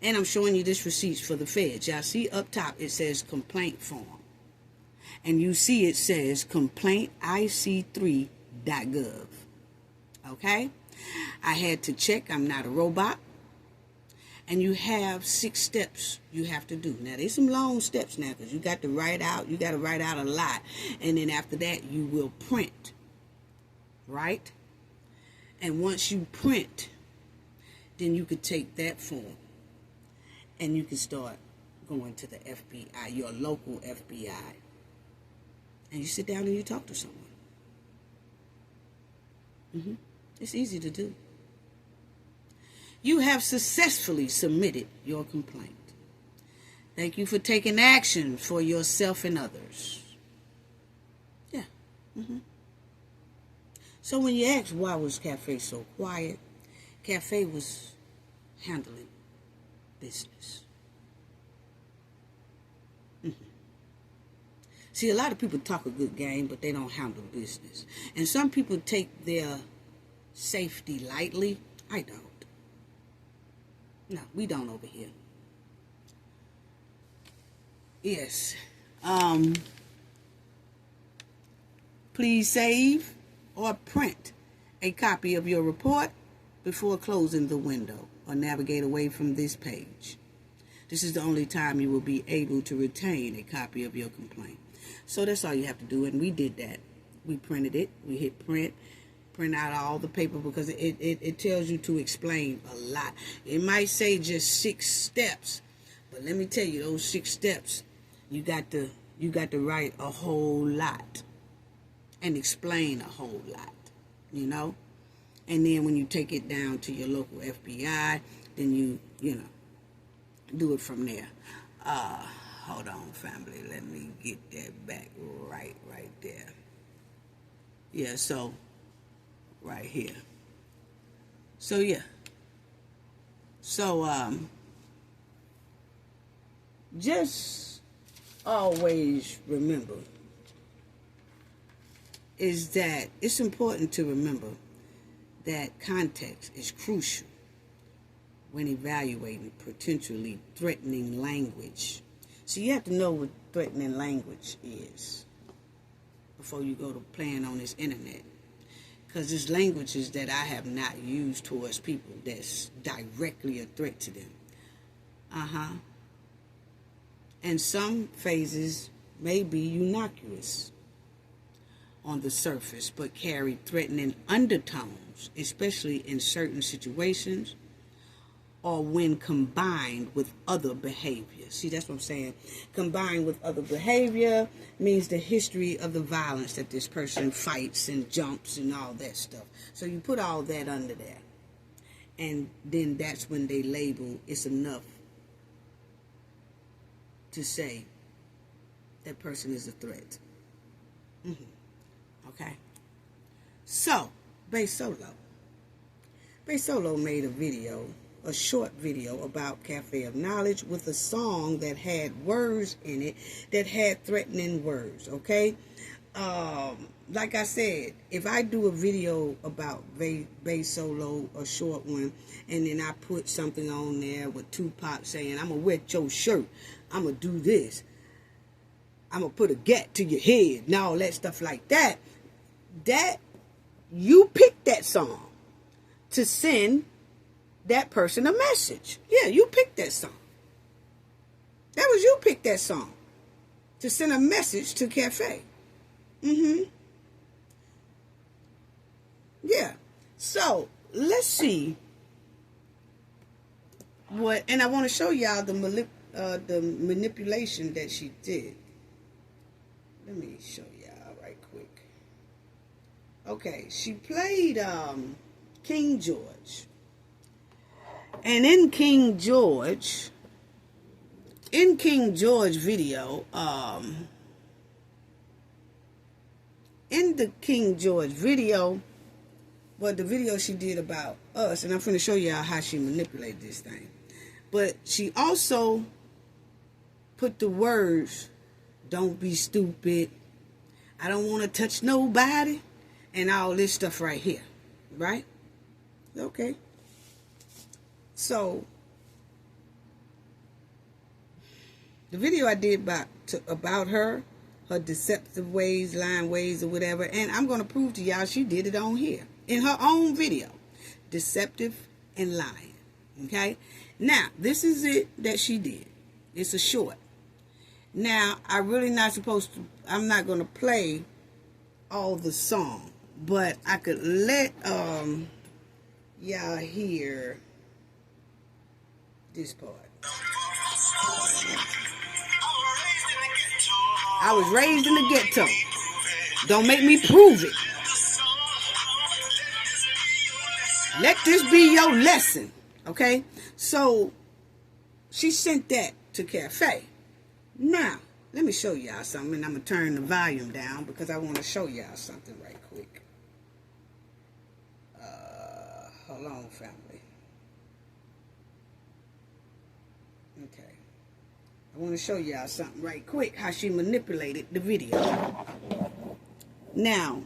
And I'm showing you this receipts for the feds. Y'all see up top it says complaint form. And you see it says complaintic3.gov. Okay? I had to check. I'm not a robot. And you have 6 steps you have to do. Now, there's some long steps now because you got to write out. You got to write out a lot. And then after that, you will print. Right? And once you print, then you could take that form. And you can start going to the FBI, your local FBI. And you sit down and you talk to someone. It's easy to do. You have successfully submitted your complaint. Thank you for taking action for yourself and others. Yeah. So when you ask why was Cafe so quiet, Cafe was handling business. See, a lot of people talk a good game, but they don't handle business. And some people take their safety lightly. I don't. No, we don't over here. Yes. Please save or print a copy of your report before closing the window or navigate away from this page. This is the only time you will be able to retain a copy of your complaint. So that's all you have to do, and we did that. We printed it. We hit print out all the paper because it tells you to explain a lot. It might say just 6 steps, but let me tell you, those 6 steps, you got to write a whole lot and explain a whole lot, you know. And then when you take it down to your local FBI, then you do it from there. Hold on, family. Let me get that back right there. Yeah, so right here. So yeah. So just always remember is that it's important to remember that context is crucial when evaluating potentially threatening language. So you have to know what threatening language is before you go to playing on this internet. Because there's languages that I have not used towards people that's directly a threat to them. And some phrases may be innocuous on the surface, but carry threatening undertones, especially in certain situations or when combined with other behavior. See, that's what I'm saying. Combined with other behavior means the history of the violence that this person fights and jumps and all that stuff. So you put all that under there. And then that's when they label it's enough to say that person is a threat. Okay? So, Bay Solo made a short video about Cafe of Knowledge with a song that had words in it that had threatening words, okay? Like I said, if I do a video about Bay Solo, a short one, and then I put something on there with Tupac saying, I'm going to wet your shirt, I'm going to do this, I'm going to put a gat to your head, and all that stuff like that, you picked that song to send that person a message. Yeah, you picked that song. That was you picked that song to send a message to Cafe. Yeah. So let's see what, and I want to show y'all the manipulation that she did. Let me show y'all right quick. Okay, she played King George. And in King George video, well, the video she did about us, and I'm going to show y'all how she manipulated this thing. But she also put the words, don't be stupid, I don't want to touch nobody, and all this stuff right here, right? Okay. So, the video I did about her deceptive ways, lying ways, or whatever, and I'm going to prove to y'all she did it on here in her own video, deceptive and lying. Okay, now this is it that she did. It's a short. Now I really not supposed to. I'm not going to play all the song, but I could let y'all hear this part. I was raised in the ghetto. Don't make me prove it. Let this be your lesson. Okay? So, she sent that to Cafe. Now, let me show y'all something. And I'm going to turn the volume down because I want to show y'all something right quick. Hold on, family. Okay. I want to show y'all something right quick, how she manipulated the video. Now,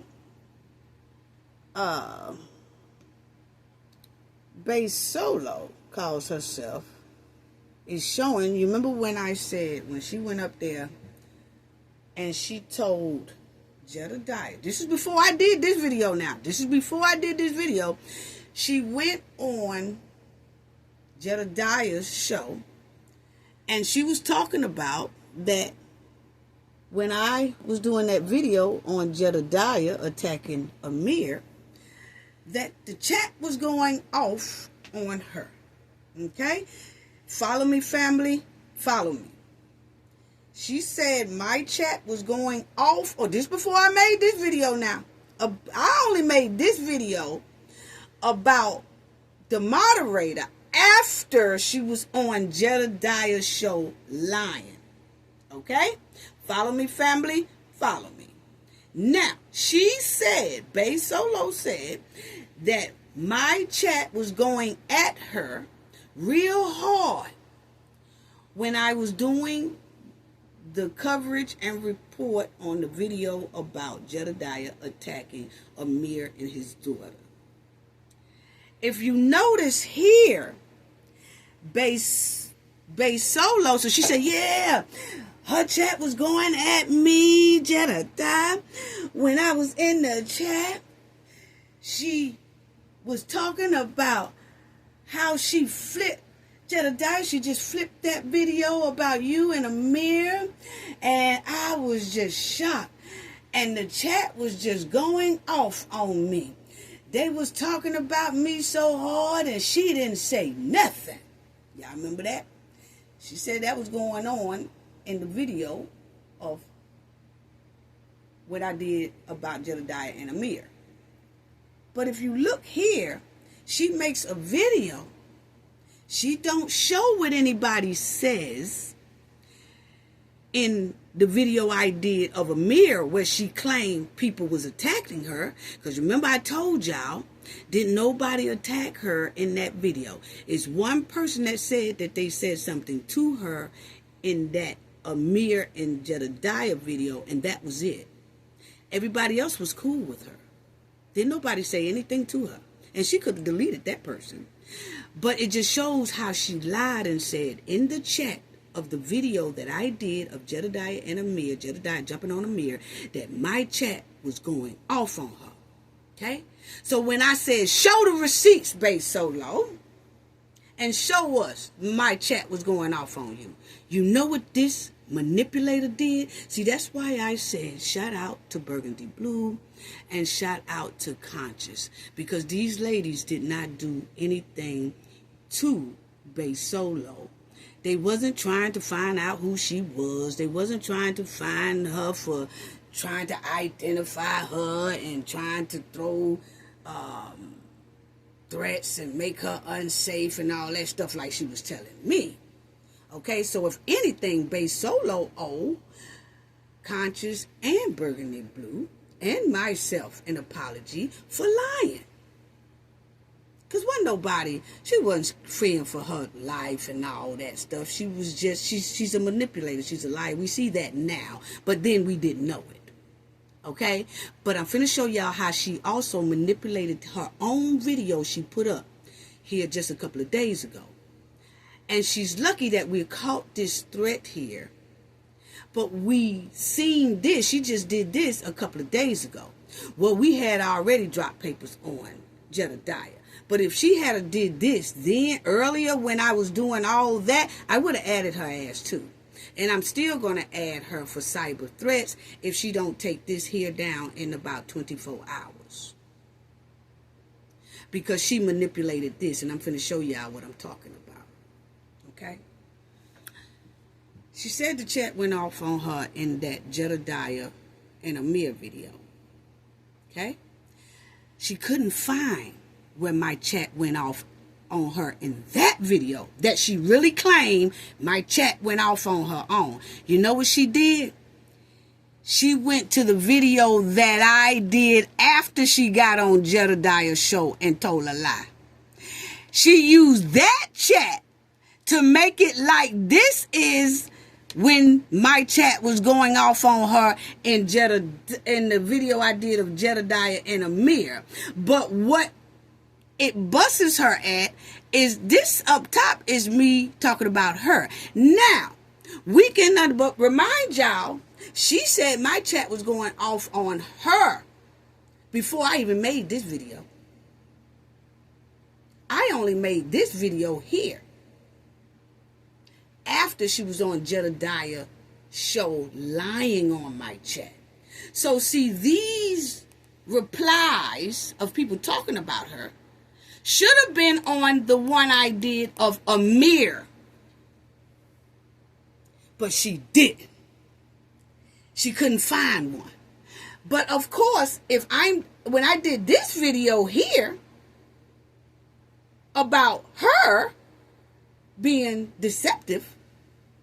Bass Solo calls herself, is showing, you remember when I said, when she went up there and she told Jedidiah, this is before I did this video now, this is before I did this video, she went on Jedidiah's show and she was talking about that when I was doing that video on Jedidiah attacking Amir, that the chat was going off on her. Okay? Follow me, family. Follow me. She said my chat was going off, or this before I made this video now. I only made this video about the moderator after she was on Jedidiah's show lying. Okay? Follow me, family. Follow me. Now, she said, Bass Solo said, that my chat was going at her real hard when I was doing the coverage and report on the video about Jedidiah attacking Amir and his daughter. If you notice here, Bass Solo, so she said, yeah, her chat was going at me, Jedidiah. When I was in the chat, she was talking about how she flipped, Jedidiah, she just flipped that video about you and Amir, and I was just shocked. And the chat was just going off on me. They was talking about me so hard, and she didn't say nothing. Y'all remember that? She said that was going on in the video of what I did about Jedidiah and Amir. But if you look here, she makes a video. She don't show what anybody says in the video I did of Amir where she claimed people was attacking her. Because remember I told y'all, didn't nobody attack her in that video. It's one person that said that they said something to her in that Amir and Jedidiah video, and that was it. Everybody else was cool with her. Didn't nobody say anything to her. And she could have deleted that person. But it just shows how she lied and said in the chat of the video that I did of Jedidiah and Amir, Jedidiah jumping on Amir, that my chat was going off on her. Okay? So when I said, show the receipts, Bass Solo, and show us my chat was going off on you. You know what this manipulator did? See, that's why I said shout out to Burgundy Blue and shout out to Conscious, because these ladies did not do anything to Bass Solo. They wasn't trying to find out who she was. They wasn't trying to find her for trying to identify her and trying to throw threats and make her unsafe and all that stuff like she was telling me. Okay, so if anything, Bass Solo owe Conscious and Burgundy Blue and myself an apology for lying. Because wasn't nobody, she wasn't fearing for her life and all that stuff. She was just, she's a manipulator. She's a liar. We see that now. But then we didn't know it. Okay? But I'm finna show y'all how she also manipulated her own video she put up here just a couple of days ago. And she's lucky that we caught this threat here. But we seen this. She just did this a couple of days ago. Well, we had already dropped papers on Jedidiah. But if she had did this then earlier when I was doing all that, I would have added her ass too. And I'm still going to add her for cyber threats if she don't take this here down in about 24 hours. Because she manipulated this, and I'm finna show y'all what I'm talking about. Okay? She said the chat went off on her in that Jedidiah and Amir video. Okay? She couldn't find where my chat went off on her in that video that she really claimed my chat went off on her on. You know what she did? She went to the video that I did after she got on Jedidiah's show and told a lie. She used that chat to make it like this is when my chat was going off on her in the video I did of Jedidiah and Amir. But what it busts her at is this up top is me talking about her. Now, we can but remind y'all, she said my chat was going off on her before I even made this video. I only made this video here after she was on Jedidiah's show lying on my chat. So see, these replies of people talking about her should have been on the one I did of Amir. But she didn't. She couldn't find one. But of course, when I did this video here about her being deceptive,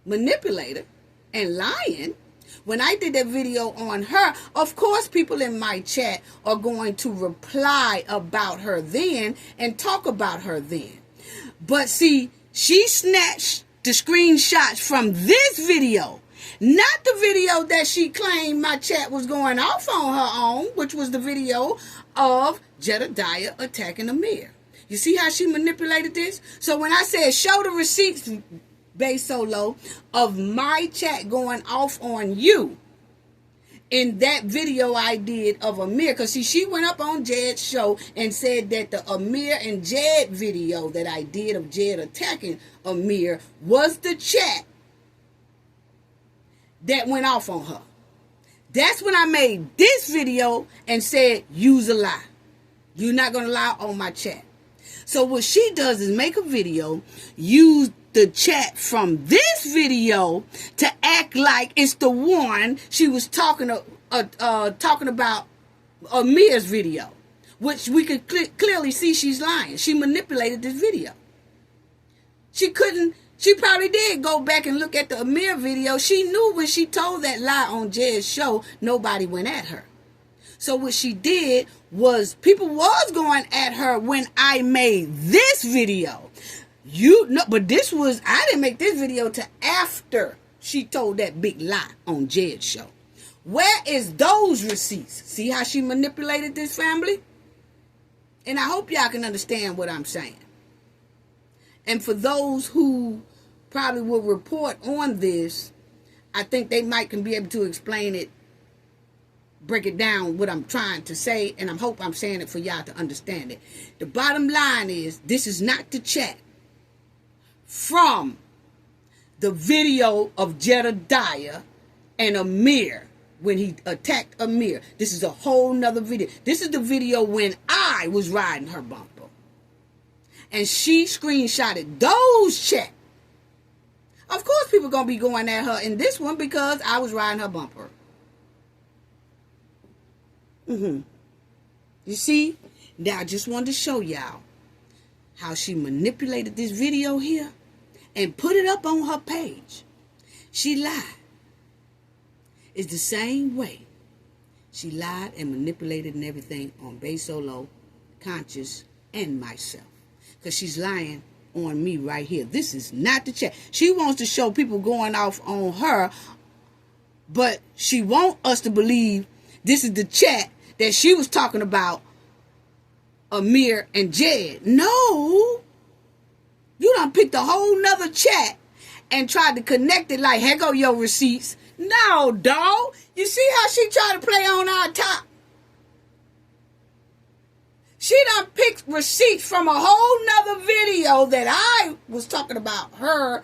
manipulator, and lying, when I did that video on her, of course people in my chat are going to reply about her then and talk about her then. But see, she snatched the screenshots from this video, not the video that she claimed my chat was going off on her own, which was the video of Jedidiah attacking Amir. You see how she manipulated this? So when I said show the receipts, Bay Solo, of my chat going off on you in that video I did of Amir, because see, she went up on Jed's show and said that the Amir and Jed video that I did of Jed attacking Amir was the chat that went off on her. That's when I made this video and said, use a lie. You're not going to lie on my chat. So what she does is make a video, use the chat from this video to act like it's the one she was talking about Amir's video, which we could clearly see she's lying. She manipulated this video. She probably did go back and look at the Amir video. She knew when she told that lie on Jed's show, nobody went at her. So what she did was people was going at her when I made this video. But this was, I didn't make this video till after she told that big lie on Jed's show. Where is those receipts? See how she manipulated this, family? And I hope y'all can understand what I'm saying. And for those who probably will report on this, I think they might can be able to explain it, break it down what I'm trying to say, and I hope I'm saying it for y'all to understand it. The bottom line is, this is not the chat from the video of Jedidiah and Amir when he attacked Amir. This is a whole nother video. This is the video when I was riding her bumper. And she screenshotted those chats. Of course people going to be going at her in this one because I was riding her bumper. You see? Now I just wanted to show y'all how she manipulated this video here and put it up on her page. She lied. It's the same way she lied and manipulated and everything on Bay Solo, Conscious, and myself. Because she's lying on me right here. This is not the chat. She wants to show people going off on her, but she wants us to believe This is the chat that she was talking about Amir and Jed. No. You done picked a whole nother chat and tried to connect it like, here go your receipts. No, dog. You see how she tried to play on our top? She done picked receipts from a whole nother video that I was talking about her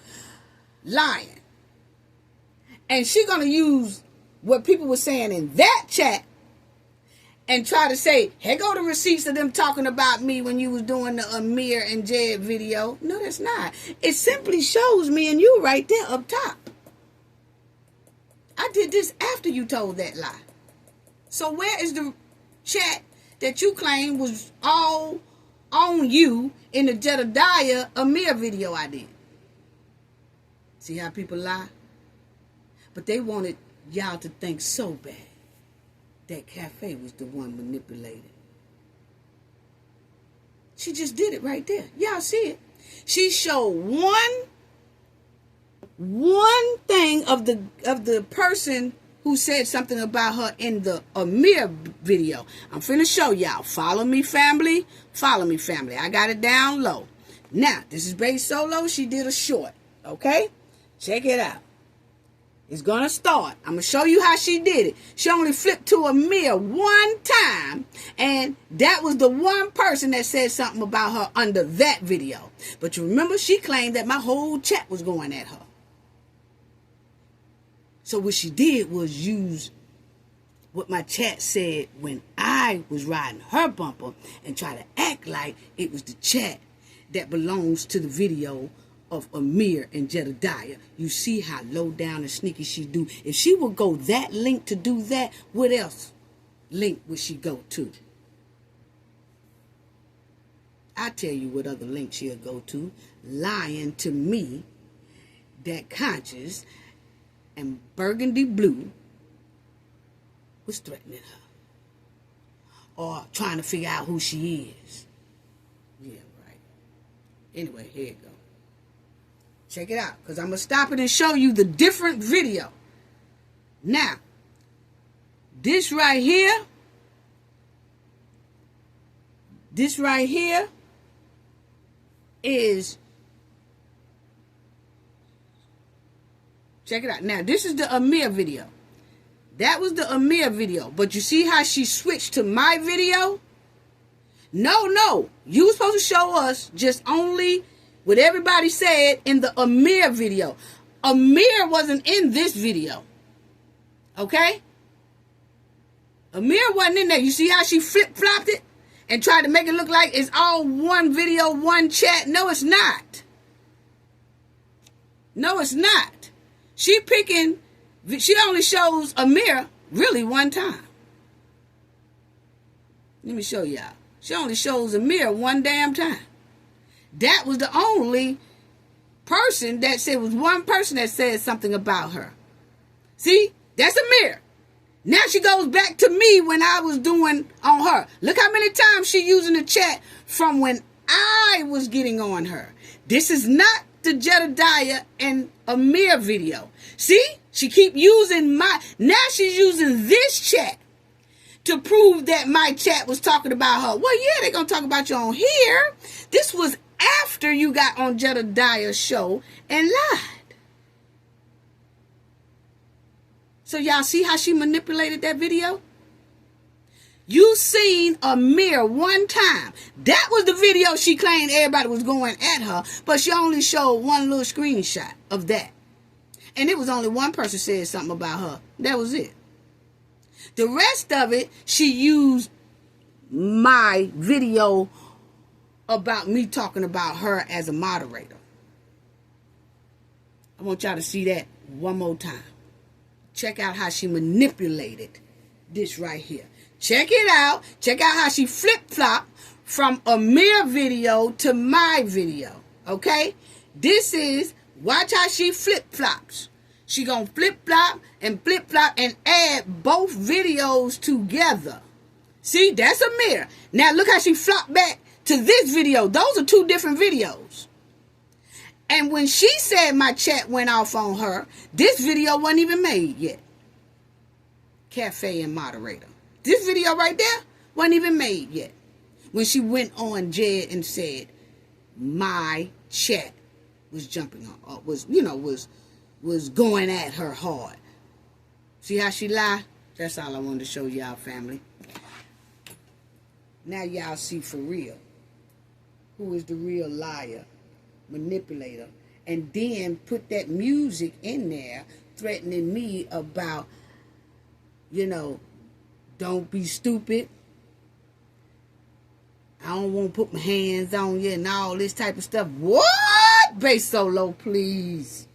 lying. And she gonna use what people were saying in that chat and try to say, here go the receipts of them talking about me when you was doing the Amir and Jed video. No, that's not. It simply shows me and you right there up top. I did this after you told that lie. So where is the chat that you claim was all on you in the Jedidiah Amir video I did? See how people lie? But they wanted y'all to think so bad that Cafe was the one manipulated. She just did it right there. Y'all see it. She showed one thing of the person who said something about her in the Amir video. I'm finna show y'all. Follow me, family. Follow me, family. I got it down low. Now, this is Bae Solo. She did a short. Okay? Check it out. It's gonna start. I'm gonna show you how she did it. She only flipped to Amir one time, and that was the one person that said something about her under that video. But you remember, she claimed that my whole chat was going at her. So what she did was use what my chat said when I was riding her bumper and try to act like it was the chat that belongs to the video of Amir and Jedidiah. You see how low down and sneaky she do. If she would go that link to do that, what else link would she go to? I tell you what other link she'll go to. Lying to me that Conscious and Burgundy Blue was threatening her. Or trying to figure out who she is. Yeah, right. Anyway, here you go. Check it out, because I'm going to stop it and show you the different video. Now, this right here is, check it out. Now, this is the Amir video. That was the Amir video. But you see how she switched to my video? No. You were supposed to show us just only what everybody said in the Amir video. Amir wasn't in this video. Okay? Amir wasn't in there. You see how she flip-flopped it and tried to make it look like it's all one video, one chat? No, it's not. No, it's not. She only shows Amir really one time. Let me show y'all. She only shows Amir one damn time. That was the only person that said, was one person that said something about her. See? That's Amir. Now she goes back to me when I was doing on her. Look how many times she using the chat from when I was getting on her. This is not the Jedidiah and Amir video. See? She keep using now she's using this chat to prove that my chat was talking about her. Well, yeah, they're going to talk about you on here. This was after you got on Jedidiah's show and lied. So y'all see how she manipulated that video? You seen Amir one time. That was the video she claimed everybody was going at her, but she only showed one little screenshot of that. And it was only one person said something about her. That was it. The rest of it, she used my video about me talking about her as a moderator. I want y'all to see that one more time. Check out how she manipulated this right here. Check it out. Check out how she flip-flopped from Amir video to my video. Okay? This is, watch how she flip-flops. She gonna flip-flop and add both videos together. See, that's Amir. Now look how she flopped back to this video. Those are two different videos. And when she said my chat went off on her, this video wasn't even made yet. cafe and moderator. This video right there wasn't even made yet. When she went on Jed and said, my chat was jumping on, was going at her hard. See how she lie? That's all I wanted to show y'all, family. Now y'all see for real who is the real liar, manipulator, and then put that music in there threatening me about, don't be stupid. I don't want to put my hands on you and all this type of stuff. What? Bass solo, please.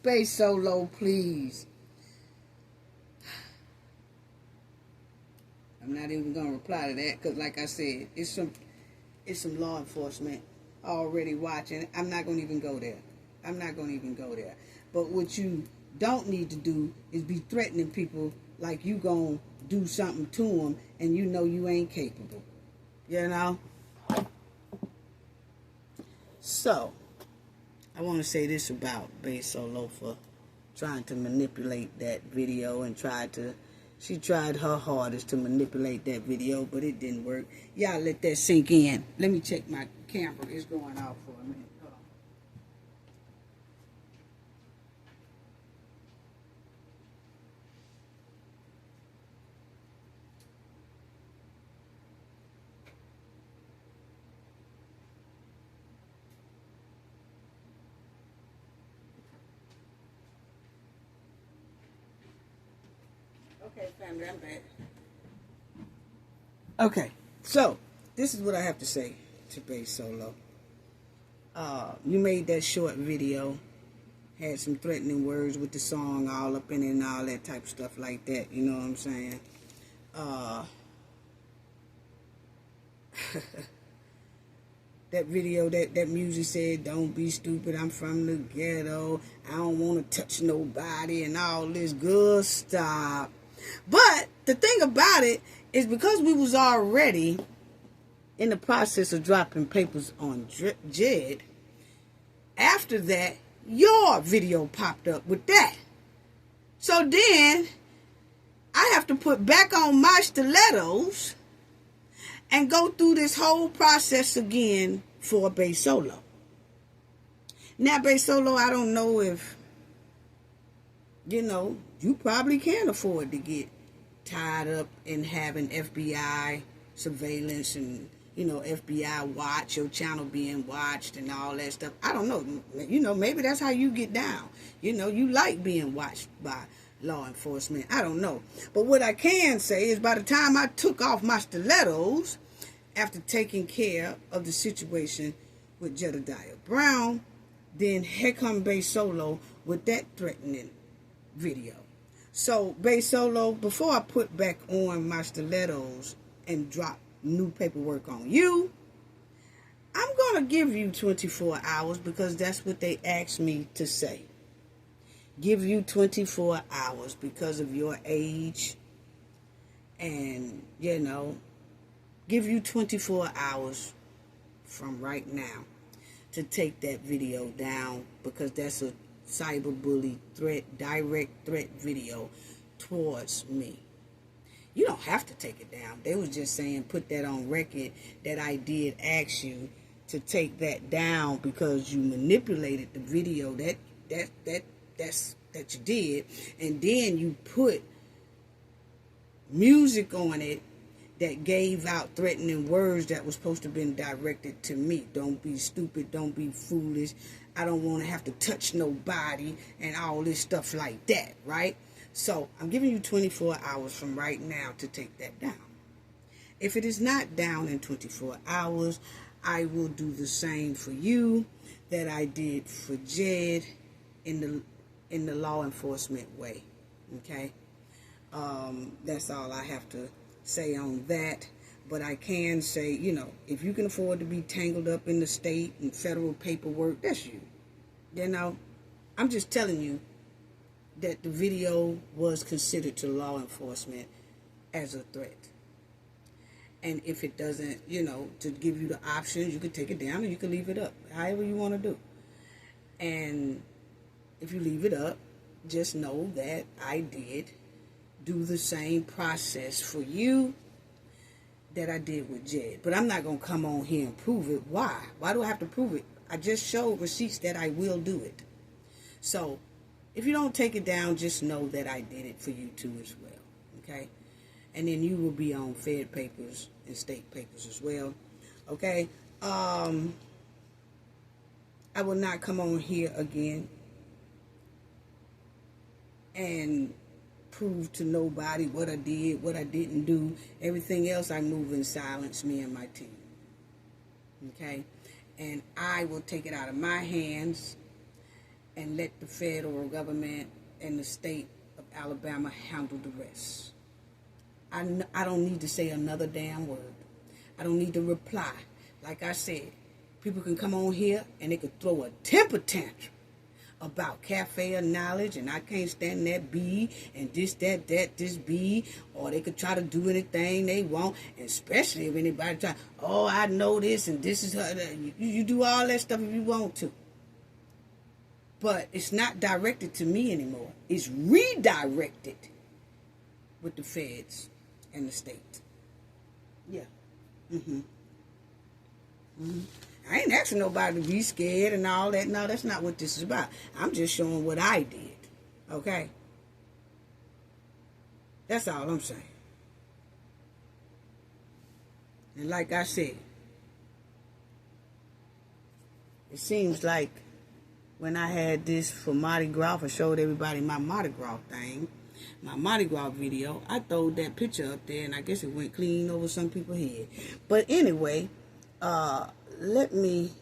Bass solo, please. I'm not even going to reply to that because, like I said, it's some law enforcement already watching. I'm not going to even go there. But what you don't need to do is be threatening people like you going to do something to them and you know you ain't capable. So, I want to say this about Bass Solo for trying to manipulate that video and she tried her hardest to manipulate that video, but it didn't work. Y'all let that sink in. Let me check my camera. It's going off for a minute. Hold on. Okay, family, I'm back. Okay, so this is what I have to say to Bass Solo. You made that short video, had some threatening words with the song all up in it and all that type of stuff like that. You know what I'm saying? That video, that music said, don't be stupid, I'm from the ghetto, I don't want to touch nobody and all this good stuff. But the thing about it is because we was already in the process of dropping papers on Jed, after that, your video popped up with that. So then, I have to put back on my stilettos and go through this whole process again for Bass Solo. Now, Bass Solo, I don't know if, you probably can't afford to get tied up in having FBI surveillance and, FBI watch, your channel being watched and all that stuff. I don't know. Maybe that's how you get down. You like being watched by law enforcement. I don't know. But what I can say is by the time I took off my stilettos, after taking care of the situation with Jedidiah Brown, then here come Bass Solo with that threatening video. So, Bass Solo, before I put back on my stilettos and drop new paperwork on you, I'm going to give you 24 hours because that's what they asked me to say. Give you 24 hours because of your age and, give you 24 hours from right now to take that video down because that's a cyberbully direct threat video towards me. You don't have to take it down. They was just saying put that on record that I did ask you to take that down because you manipulated the video that you did, and then you put music on it that gave out threatening words that was supposed to have been directed to me. Don't be stupid, don't be foolish, I don't want to have to touch nobody, and all this stuff like that, right? So, I'm giving you 24 hours from right now to take that down. If it is not down in 24 hours, I will do the same for you that I did for Jed in the law enforcement way, okay? That's all I have to say on that. But I can say, if you can afford to be tangled up in the state and federal paperwork, that's you. I'm just telling you that the video was considered to law enforcement as a threat. And if it doesn't, to give you the options, you can take it down or you can leave it up, however you want to do. And if you leave it up, just know that I did do the same process for you that I did with Jed. But I'm not going to come on here and prove it. Why? Why do I have to prove it? I just showed receipts that I will do it. So, if you don't take it down, just know that I did it for you too as well. Okay? And then you will be on Fed papers and state papers as well. Okay? I will not come on here again and prove to nobody what I did, what I didn't do. Everything else I move in silence, me and my team. Okay? And I will take it out of my hands and let the federal government and the state of Alabama handle the rest. I don't need to say another damn word. I don't need to reply. Like I said, people can come on here and they could throw a temper tantrum about cafe of knowledge and I can't stand that B and this B, or they could try to do anything they want, and especially if anybody try, oh, I know this and this is her. You do all that stuff if you want to. But it's not directed to me anymore. It's redirected with the feds and the state. Yeah. I ain't asking nobody to be scared and all that. No, that's not what this is about. I'm just showing what I did. Okay? That's all I'm saying. And like I said, it seems like when I had this for Mardi Gras, I showed everybody my Mardi Gras thing, my Mardi Gras video. I throwed that picture up there, and I guess it went clean over some people's head. But anyway, let me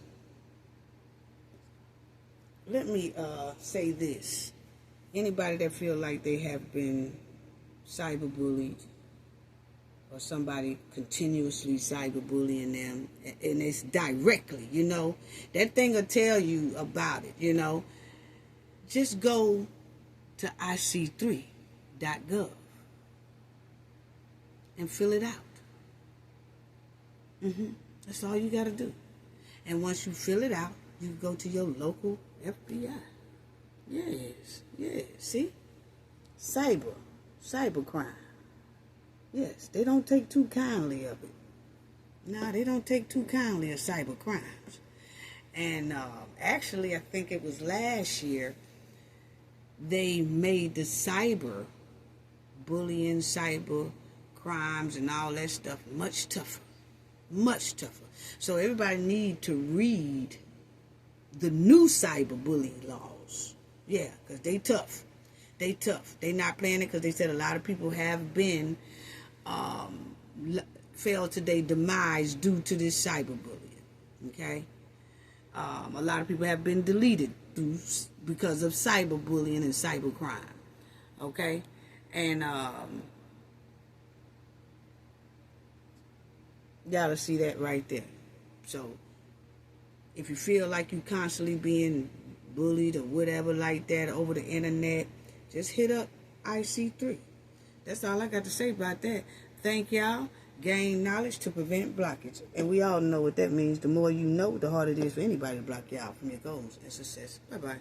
say this. Anybody that feel like they have been cyberbullied, or somebody continuously cyberbullying them, and it's directly, that thing will tell you about it, just go to ic3.gov and fill it out. That's all you got to do. And once you fill it out, you go to your local FBI. Yes, see? Cybercrime. Yes, they don't take too kindly of it. No, they don't take too kindly of cyber crimes. And actually, I think it was last year, they made the cyber bullying, cyber crimes, and all that stuff much tougher. Much tougher. So everybody need to read the new cyberbullying laws. Yeah, because they tough. They tough. They not playing it because they said a lot of people have been fell to their demise due to this cyberbullying. Okay? A lot of people have been deleted because of cyberbullying and cybercrime. Okay? And gotta see that right there. So if you feel like you constantly being bullied or whatever like that over the internet, just hit up IC3. That's all I got to say about that. Thank y'all. Gain knowledge to prevent blockage. And we all know what that means. The more you know, the harder it is for anybody to block you out from your goals and success. Bye-bye.